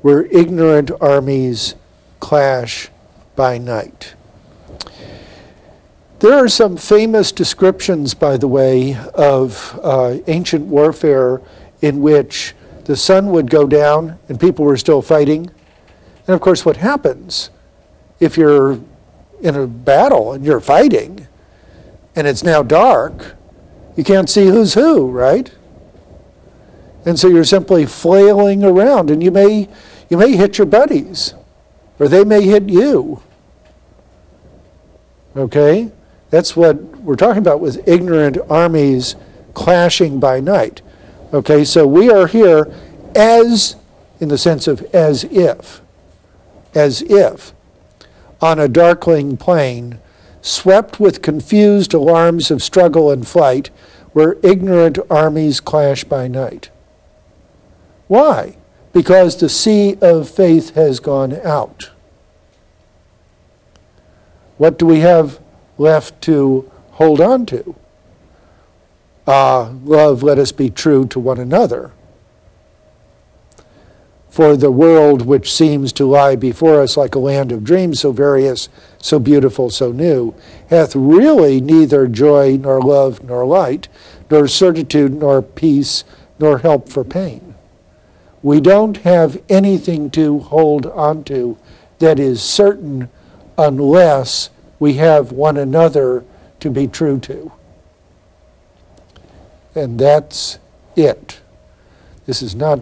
[SPEAKER 1] where ignorant armies clash by night. There are some famous descriptions, by the way, of ancient warfare in which the sun would go down and people were still fighting. And of course, what happens if you're in a battle and you're fighting and it's now dark, you can't see who's who, right? And so you're simply flailing around, and you may hit your buddies, or they may hit you. Okay? That's what we're talking about with ignorant armies clashing by night. Okay, so we are here as, in the sense of as if, on a darkling plain, swept with confused alarms of struggle and flight, where ignorant armies clash by night. Why? Because the sea of faith has gone out. What do we have left to hold on to? Love, let us be true to one another. For the world which seems to lie before us like a land of dreams, so various, so beautiful, so new, hath really neither joy, nor love, nor light, nor certitude, nor peace, nor help for pain. We don't have anything to hold on to that is certain unless we have one another to be true to. And that's it. This is not,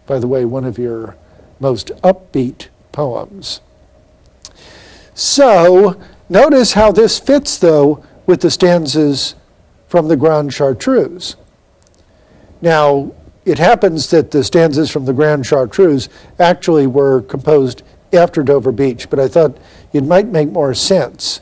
[SPEAKER 1] by the way, one of your most upbeat poems. So, notice how this fits, though, with the stanzas from the Grand Chartreuse. Now, it happens that the stanzas from the Grand Chartreuse actually were composed after Dover Beach, but I thought it might make more sense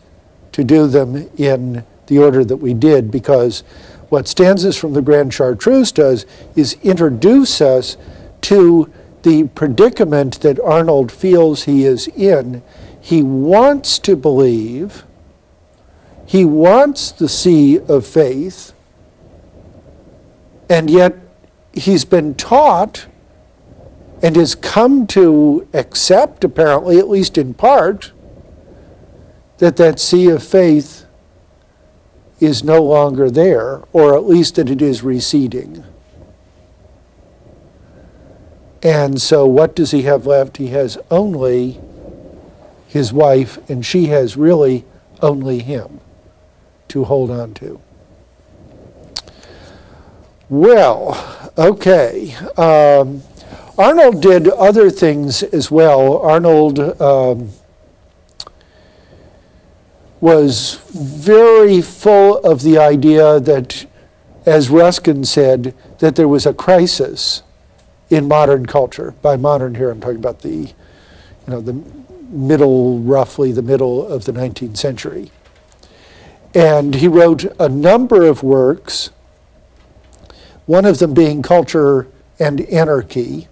[SPEAKER 1] to do them in the order that we did, because what stanzas from the Grand Chartreuse does is introduce us to the predicament that Arnold feels he is in. He wants to believe, he wants the sea of faith, and yet he's been taught and has come to accept, apparently, at least in part, that that sea of faith is no longer there, or at least that it is receding. And so what does he have left? He has only his wife, and she has really only him to hold on to. Well, okay. Arnold did other things as well. Arnold was very full of the idea that, as Ruskin said, that there was a crisis in modern culture. By modern here, I'm talking about the middle, roughly the middle of the 19th century. And he wrote a number of works, one of them being Culture and Anarchy,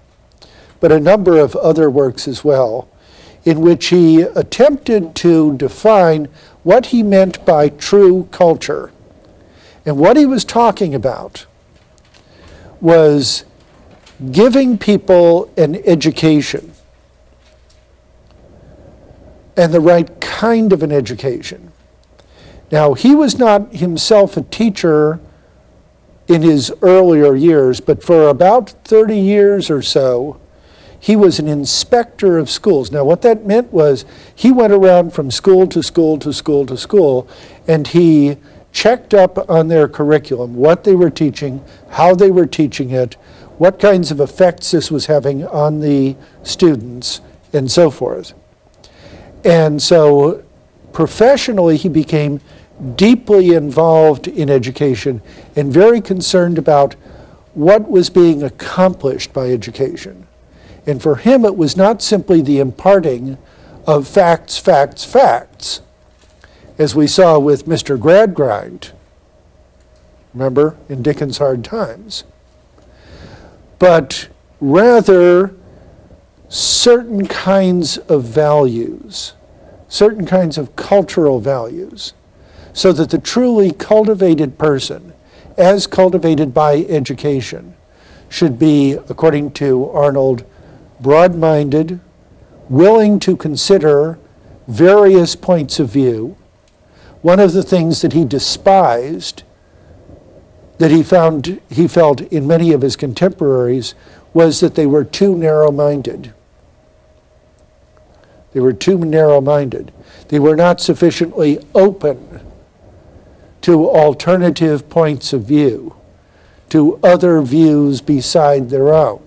[SPEAKER 1] but a number of other works as well, in which he attempted to define what he meant by true culture. And what he was talking about was giving people an education, and the right kind of an education. Now, he was not himself a teacher in his earlier years, but for about 30 years or so, he was an inspector of schools. Now, what that meant was he went around from school to school to school to school, and he checked up on their curriculum, what they were teaching, how they were teaching it, what kinds of effects this was having on the students, and so forth. And so professionally, he became deeply involved in education and very concerned about what was being accomplished by education. And for him, it was not simply the imparting of facts, facts, facts, as we saw with Mr. Gradgrind, remember, in Dickens' Hard Times, but rather certain kinds of values, certain kinds of cultural values, so that the truly cultivated person, as cultivated by education, should be, according to Arnold, broad-minded, willing to consider various points of view. One of the things that he despised, that he felt in many of his contemporaries, was that they were too narrow-minded. They were too narrow-minded. They were not sufficiently open to alternative points of view, to other views beside their own.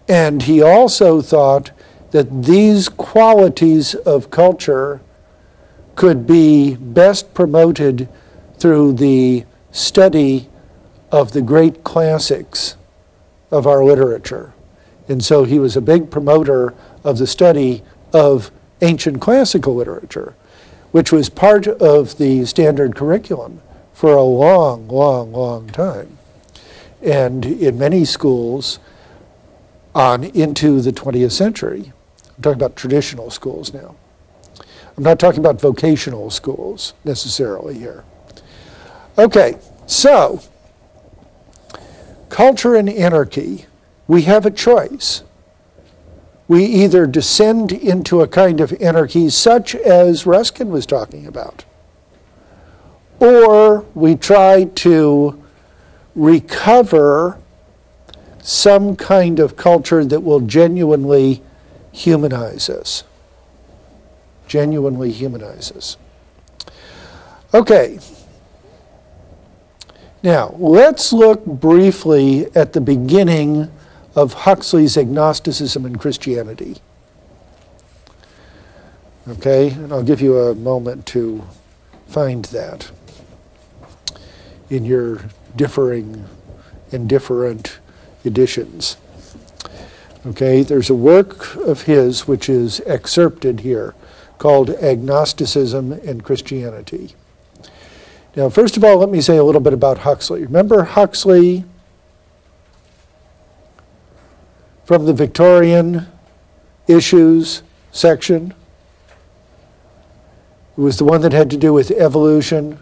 [SPEAKER 1] And he also thought that these qualities of culture could be best promoted through the study of the great classics of our literature. And so he was a big promoter of the study of ancient classical literature, which was part of the standard curriculum for a long, long, long time. And in many schools on into the 20th century, I'm talking about traditional schools now. I'm not talking about vocational schools necessarily here. Okay, so culture and anarchy, we have a choice. We either descend into a kind of anarchy such as Ruskin was talking about, or we try to recover some kind of culture that will genuinely humanize us. Genuinely humanize us. Okay. Now, let's look briefly at the beginning of Huxley's agnosticism and Christianity. Okay, and I'll give you a moment to find that in your differing and different editions. Okay, there's a work of his which is excerpted here called Agnosticism and Christianity. Now, first of all, let me say a little bit about Huxley. Remember Huxley from the Victorian issues section? It was the one that had to do with evolution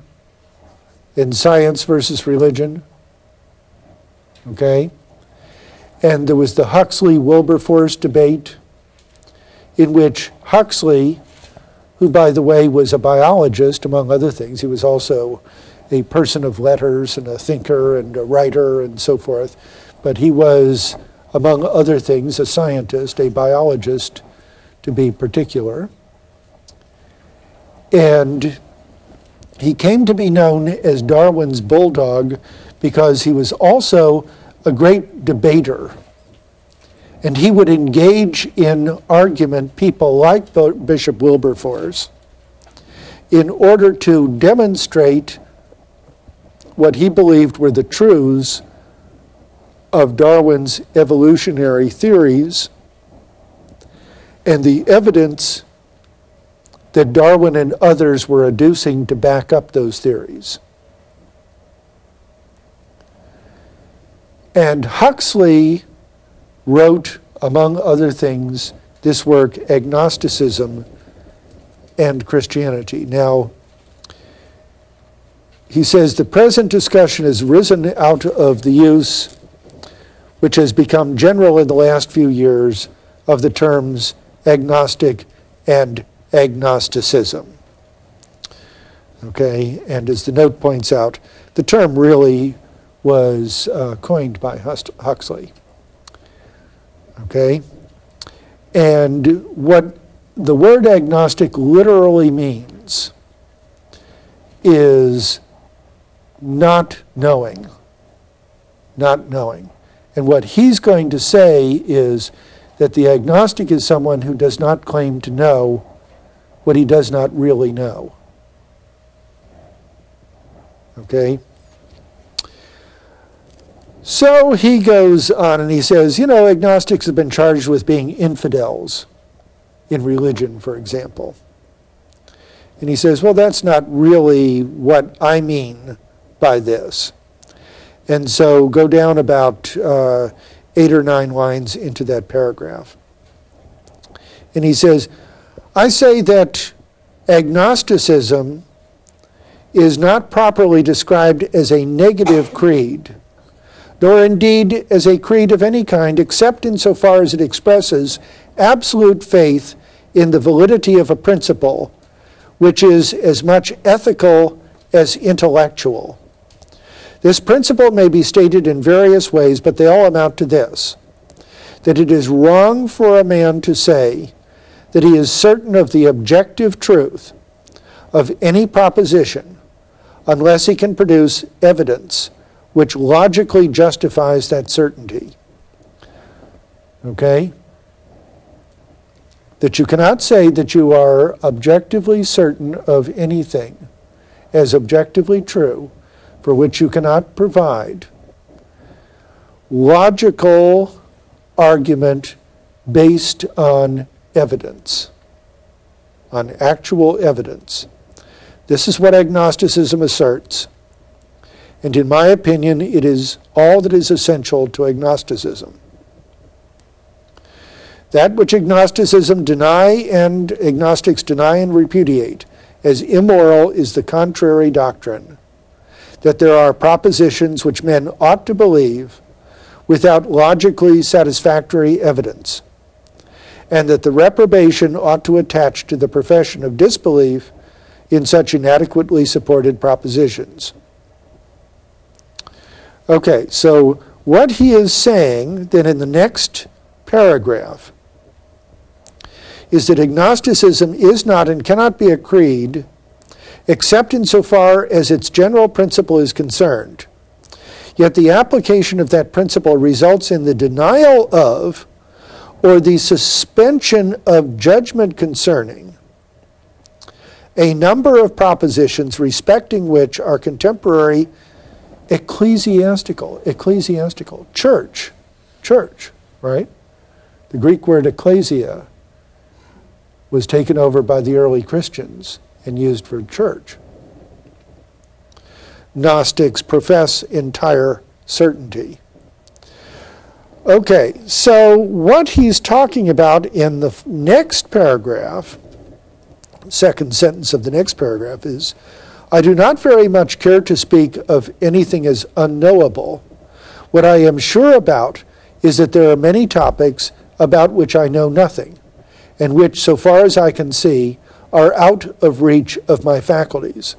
[SPEAKER 1] and science versus religion. Okay? And there was the Huxley-Wilberforce debate in which Huxley, who, by the way, was a biologist, among other things, he was also a person of letters and a thinker and a writer and so forth, but he was, among other things, a scientist, a biologist to be particular. And he came to be known as Darwin's bulldog because he was also a great debater. And he would engage in argument people like Bishop Wilberforce in order to demonstrate what he believed were the truths of Darwin's evolutionary theories and the evidence that Darwin and others were adducing to back up those theories. And Huxley wrote, among other things, this work, Agnosticism and Christianity. Now, he says, the present discussion has risen out of the use, which has become general in the last few years, of the terms agnostic and agnosticism. Okay, and as the note points out, the term really was coined by Huxley. Okay, and what the word agnostic literally means is not knowing. Not knowing. And what he's going to say is that the agnostic is someone who does not claim to know what he does not really know. Okay? So he goes on and he says, you know, agnostics have been charged with being infidels in religion, for example. And he says, well, that's not really what I mean by this. And so go down about 8 or 9 lines into that paragraph. And he says, I say that agnosticism is not properly described as a negative creed, nor indeed as a creed of any kind, except insofar as it expresses absolute faith in the validity of a principle, which is as much ethical as intellectual. This principle may be stated in various ways, but they all amount to this: that it is wrong for a man to say that he is certain of the objective truth of any proposition unless he can produce evidence which logically justifies that certainty. Okay? That you cannot say that you are objectively certain of anything as objectively true for which you cannot provide logical argument based on evidence, on actual evidence. This is what agnosticism asserts. And in my opinion, it is all that is essential to agnosticism. That which agnostics deny and repudiate as immoral is the contrary doctrine, that there are propositions which men ought to believe without logically satisfactory evidence, and that the reprobation ought to attach to the profession of disbelief in such inadequately supported propositions. Okay, so what he is saying then in the next paragraph is that agnosticism is not and cannot be a creed except insofar as its general principle is concerned. Yet the application of that principle results in the denial of or the suspension of judgment concerning a number of propositions respecting which our contemporary ecclesiastical, church, right? The Greek word ecclesia was taken over by the early Christians and used for church. Gnostics profess entire certainty. Okay, so what he's talking about in the next paragraph, second sentence of the next paragraph is, I do not very much care to speak of anything as unknowable. What I am sure about is that there are many topics about which I know nothing, and which, so far as I can see, are out of reach of my faculties.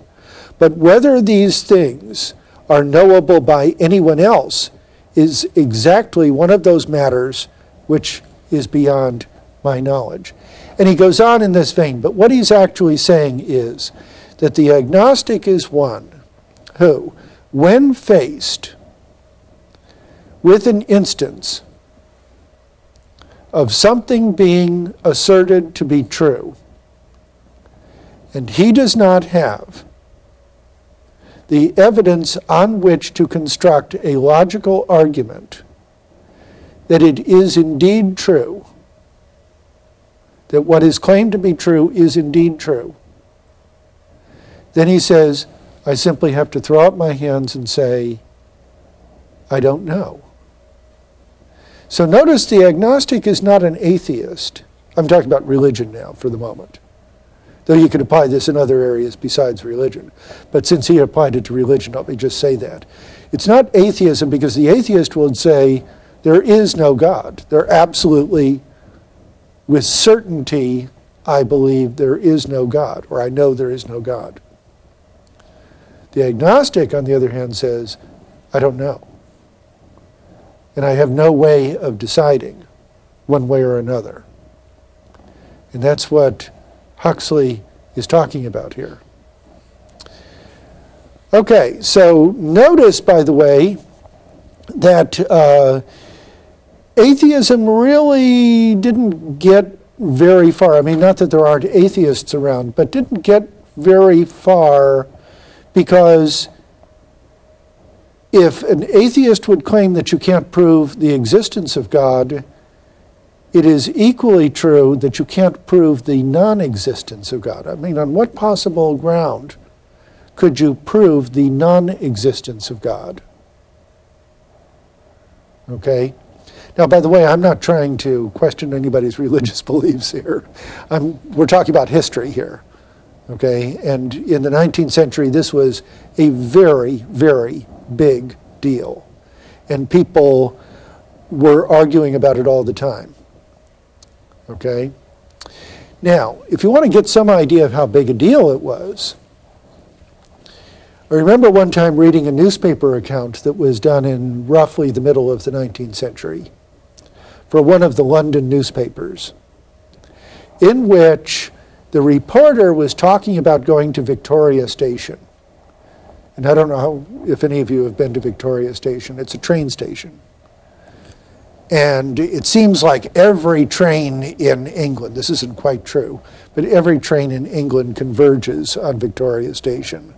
[SPEAKER 1] But whether these things are knowable by anyone else is exactly one of those matters which is beyond my knowledge. And he goes on in this vein, but what he's actually saying is that the agnostic is one who, when faced with an instance of something being asserted to be true, and he does not have the evidence on which to construct a logical argument that it is indeed true, that what is claimed to be true is indeed true, then he says, I simply have to throw up my hands and say, I don't know. So notice the agnostic is not an atheist. I'm talking about religion now for the moment. Though you could apply this in other areas besides religion. But since he applied it to religion, let me just say that. It's not atheism because the atheist would say, there is no God. There absolutely, with certainty, I believe there is no God, or I know there is no God. The agnostic, on the other hand, says, I don't know. And I have no way of deciding one way or another. And that's what Huxley is talking about here. Okay, so notice, by the way, that atheism really didn't get very far. I mean, not that there aren't atheists around, but didn't get very far because if an atheist would claim that you can't prove the existence of God, it is equally true that you can't prove the non-existence of God. I mean, on what possible ground could you prove the non-existence of God? Okay? Now, by the way, I'm not trying to question anybody's religious beliefs here. We're talking about history here. Okay? And in the 19th century, this was a very, very big deal. And people were arguing about it all the time. Okay? Now, if you want to get some idea of how big a deal it was, I remember one time reading a newspaper account that was done in roughly the middle of the 19th century for one of the London newspapers, in which the reporter was talking about going to Victoria Station. And I don't know if any of you have been to Victoria Station. It's a train station. And it seems like every train in England, this isn't quite true, but every train in England converges on Victoria Station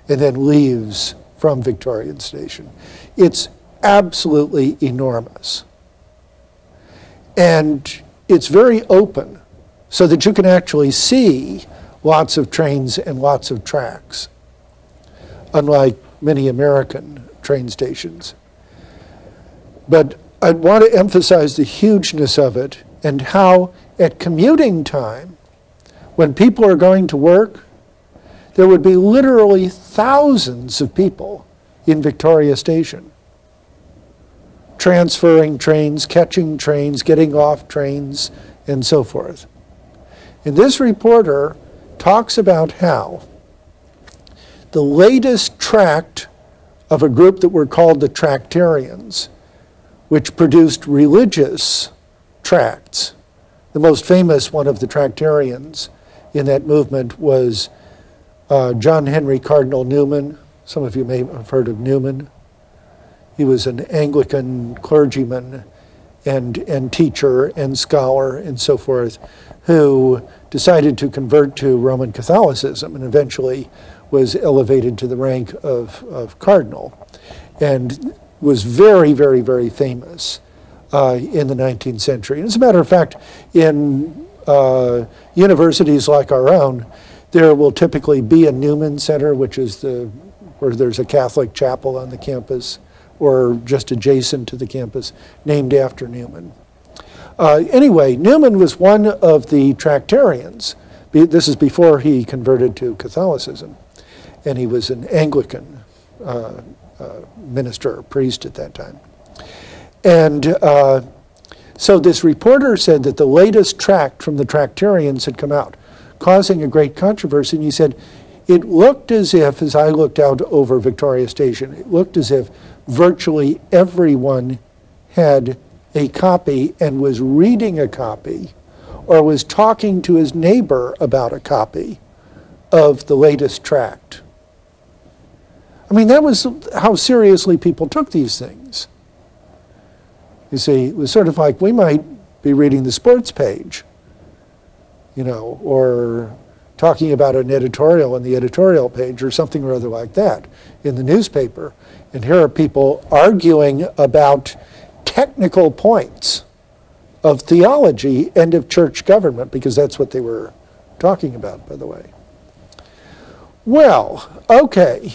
[SPEAKER 1] and then leaves from Victoria Station. It's absolutely enormous. And it's very open so that you can actually see lots of trains and lots of tracks, unlike many American train stations. But I want to emphasize the hugeness of it and how at commuting time, when people are going to work, there would be literally thousands of people in Victoria Station, transferring trains, catching trains, getting off trains, and so forth. And this reporter talks about how the latest tract of a group that were called the Tractarians, which produced religious tracts. The most famous one of the Tractarians in that movement was John Henry Cardinal Newman. Some of you may have heard of Newman. He was an Anglican clergyman and teacher and scholar and so forth, who decided to convert to Roman Catholicism and eventually was elevated to the rank of cardinal, and was very, very, very famous in the 19th century. And as a matter of fact, in universities like our own, there will typically be a Newman Center, which is where there's a Catholic chapel on the campus, or just adjacent to the campus, named after Newman. Anyway, Newman was one of the Tractarians. This is before he converted to Catholicism, and he was an Anglican minister or priest at that time. And so this reporter said that the latest tract from the Tractarians had come out, causing a great controversy. And he said, it looked as if, as I looked out over Victoria Station, it looked as if virtually everyone had a copy and was reading a copy or was talking to his neighbor about a copy of the latest tract. I mean, that was how seriously people took these things. You see, it was sort of like we might be reading the sports page, you know, or talking about an editorial on the editorial page or something or other like that in the newspaper. And here are people arguing about technical points of theology and of church government, because that's what they were talking about, by the way. Well, okay.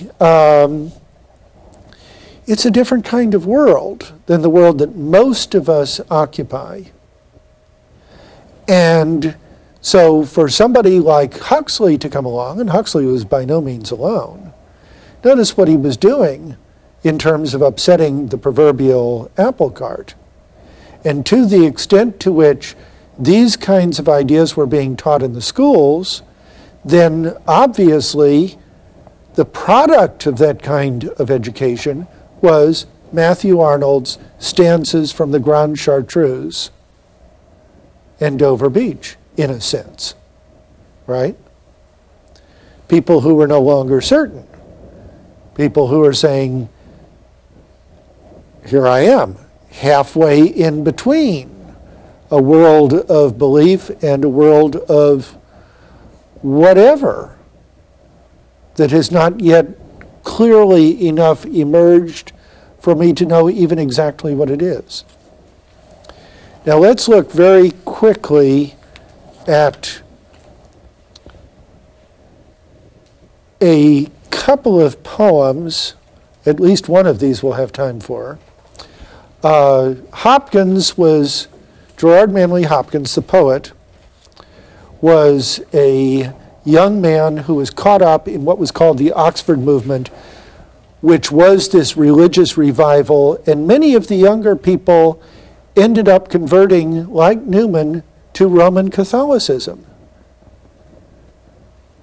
[SPEAKER 1] It's a different kind of world than the world that most of us occupy. And so for somebody like Huxley to come along, and Huxley was by no means alone, notice what he was doing in terms of upsetting the proverbial apple cart. And to the extent to which these kinds of ideas were being taught in the schools, then obviously the product of that kind of education was Matthew Arnold's Stanzas from the Grand Chartreuse and Dover Beach, in a sense, right? People who were no longer certain. People who are saying, here I am, halfway in between a world of belief and a world of whatever that has not yet clearly enough emerged for me to know even exactly what it is. Now let's look very quickly at a couple of poems. At least one of these we'll have time for. Hopkins was, Gerard Manley Hopkins, the poet, was a young man who was caught up in what was called the Oxford movement, which was this religious revival, and many of the younger people ended up converting, like Newman, to Roman Catholicism.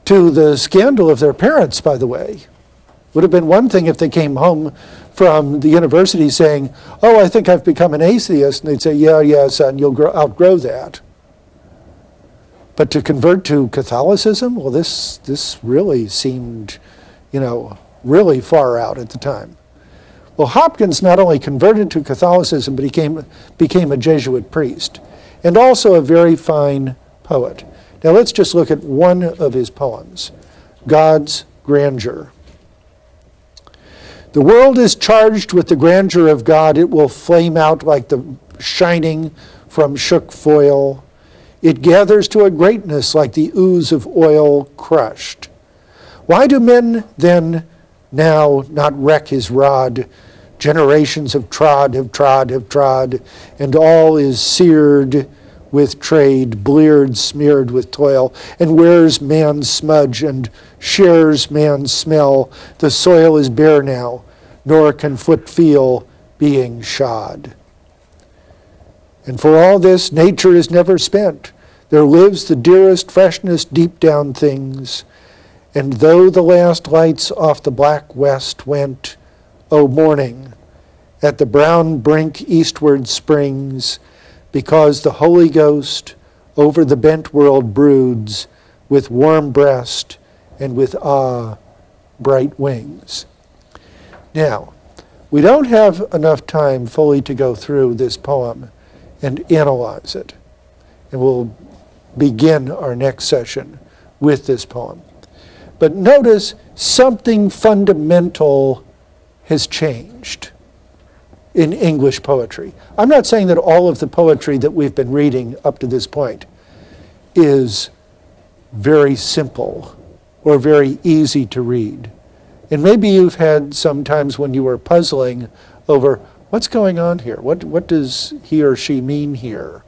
[SPEAKER 1] To the scandal of their parents, by the way. Would have been one thing if they came home from the university saying, oh, I think I've become an atheist, and they'd say, yeah, son, you'll outgrow that. But to convert to Catholicism, well, this really seemed, really far out at the time. Well, Hopkins not only converted to Catholicism, but he became a Jesuit priest, and also a very fine poet. Now let's just look at one of his poems, God's Grandeur. The world is charged with the grandeur of God. It will flame out like the shining from shook foil. It gathers to a greatness like the ooze of oil crushed. Why do men then now not wreck his rod? Generations have trod, and all is seared with trade, bleared, smeared with toil, and wears man's smudge and shares man's smell. The soil is bare now, nor can foot feel being shod. And for all this, nature is never spent. There lives the dearest freshness deep down things. And though the last lights off the black west went, O morning, at the brown brink eastward springs, because the Holy Ghost over the bent world broods with warm breast and with bright wings. Now, we don't have enough time fully to go through this poem and analyze it. And we'll begin our next session with this poem. But notice something fundamental has changed in English poetry. I'm not saying that all of the poetry that we've been reading up to this point is very simple or very easy to read. And maybe you've had some times when you were puzzling over what's going on here? What does he or she mean here?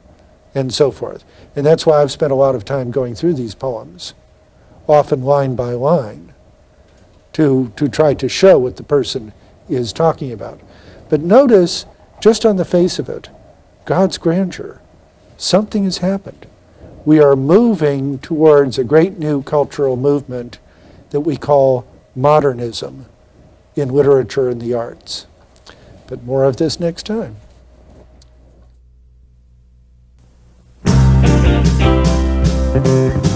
[SPEAKER 1] And so forth. And that's why I've spent a lot of time going through these poems, often line by line, to try to show what the person is talking about. But notice, just on the face of it, God's grandeur. Something has happened. We are moving towards a great new cultural movement that we call modernism in literature and the arts. But more of this next time.
[SPEAKER 2] Thank you.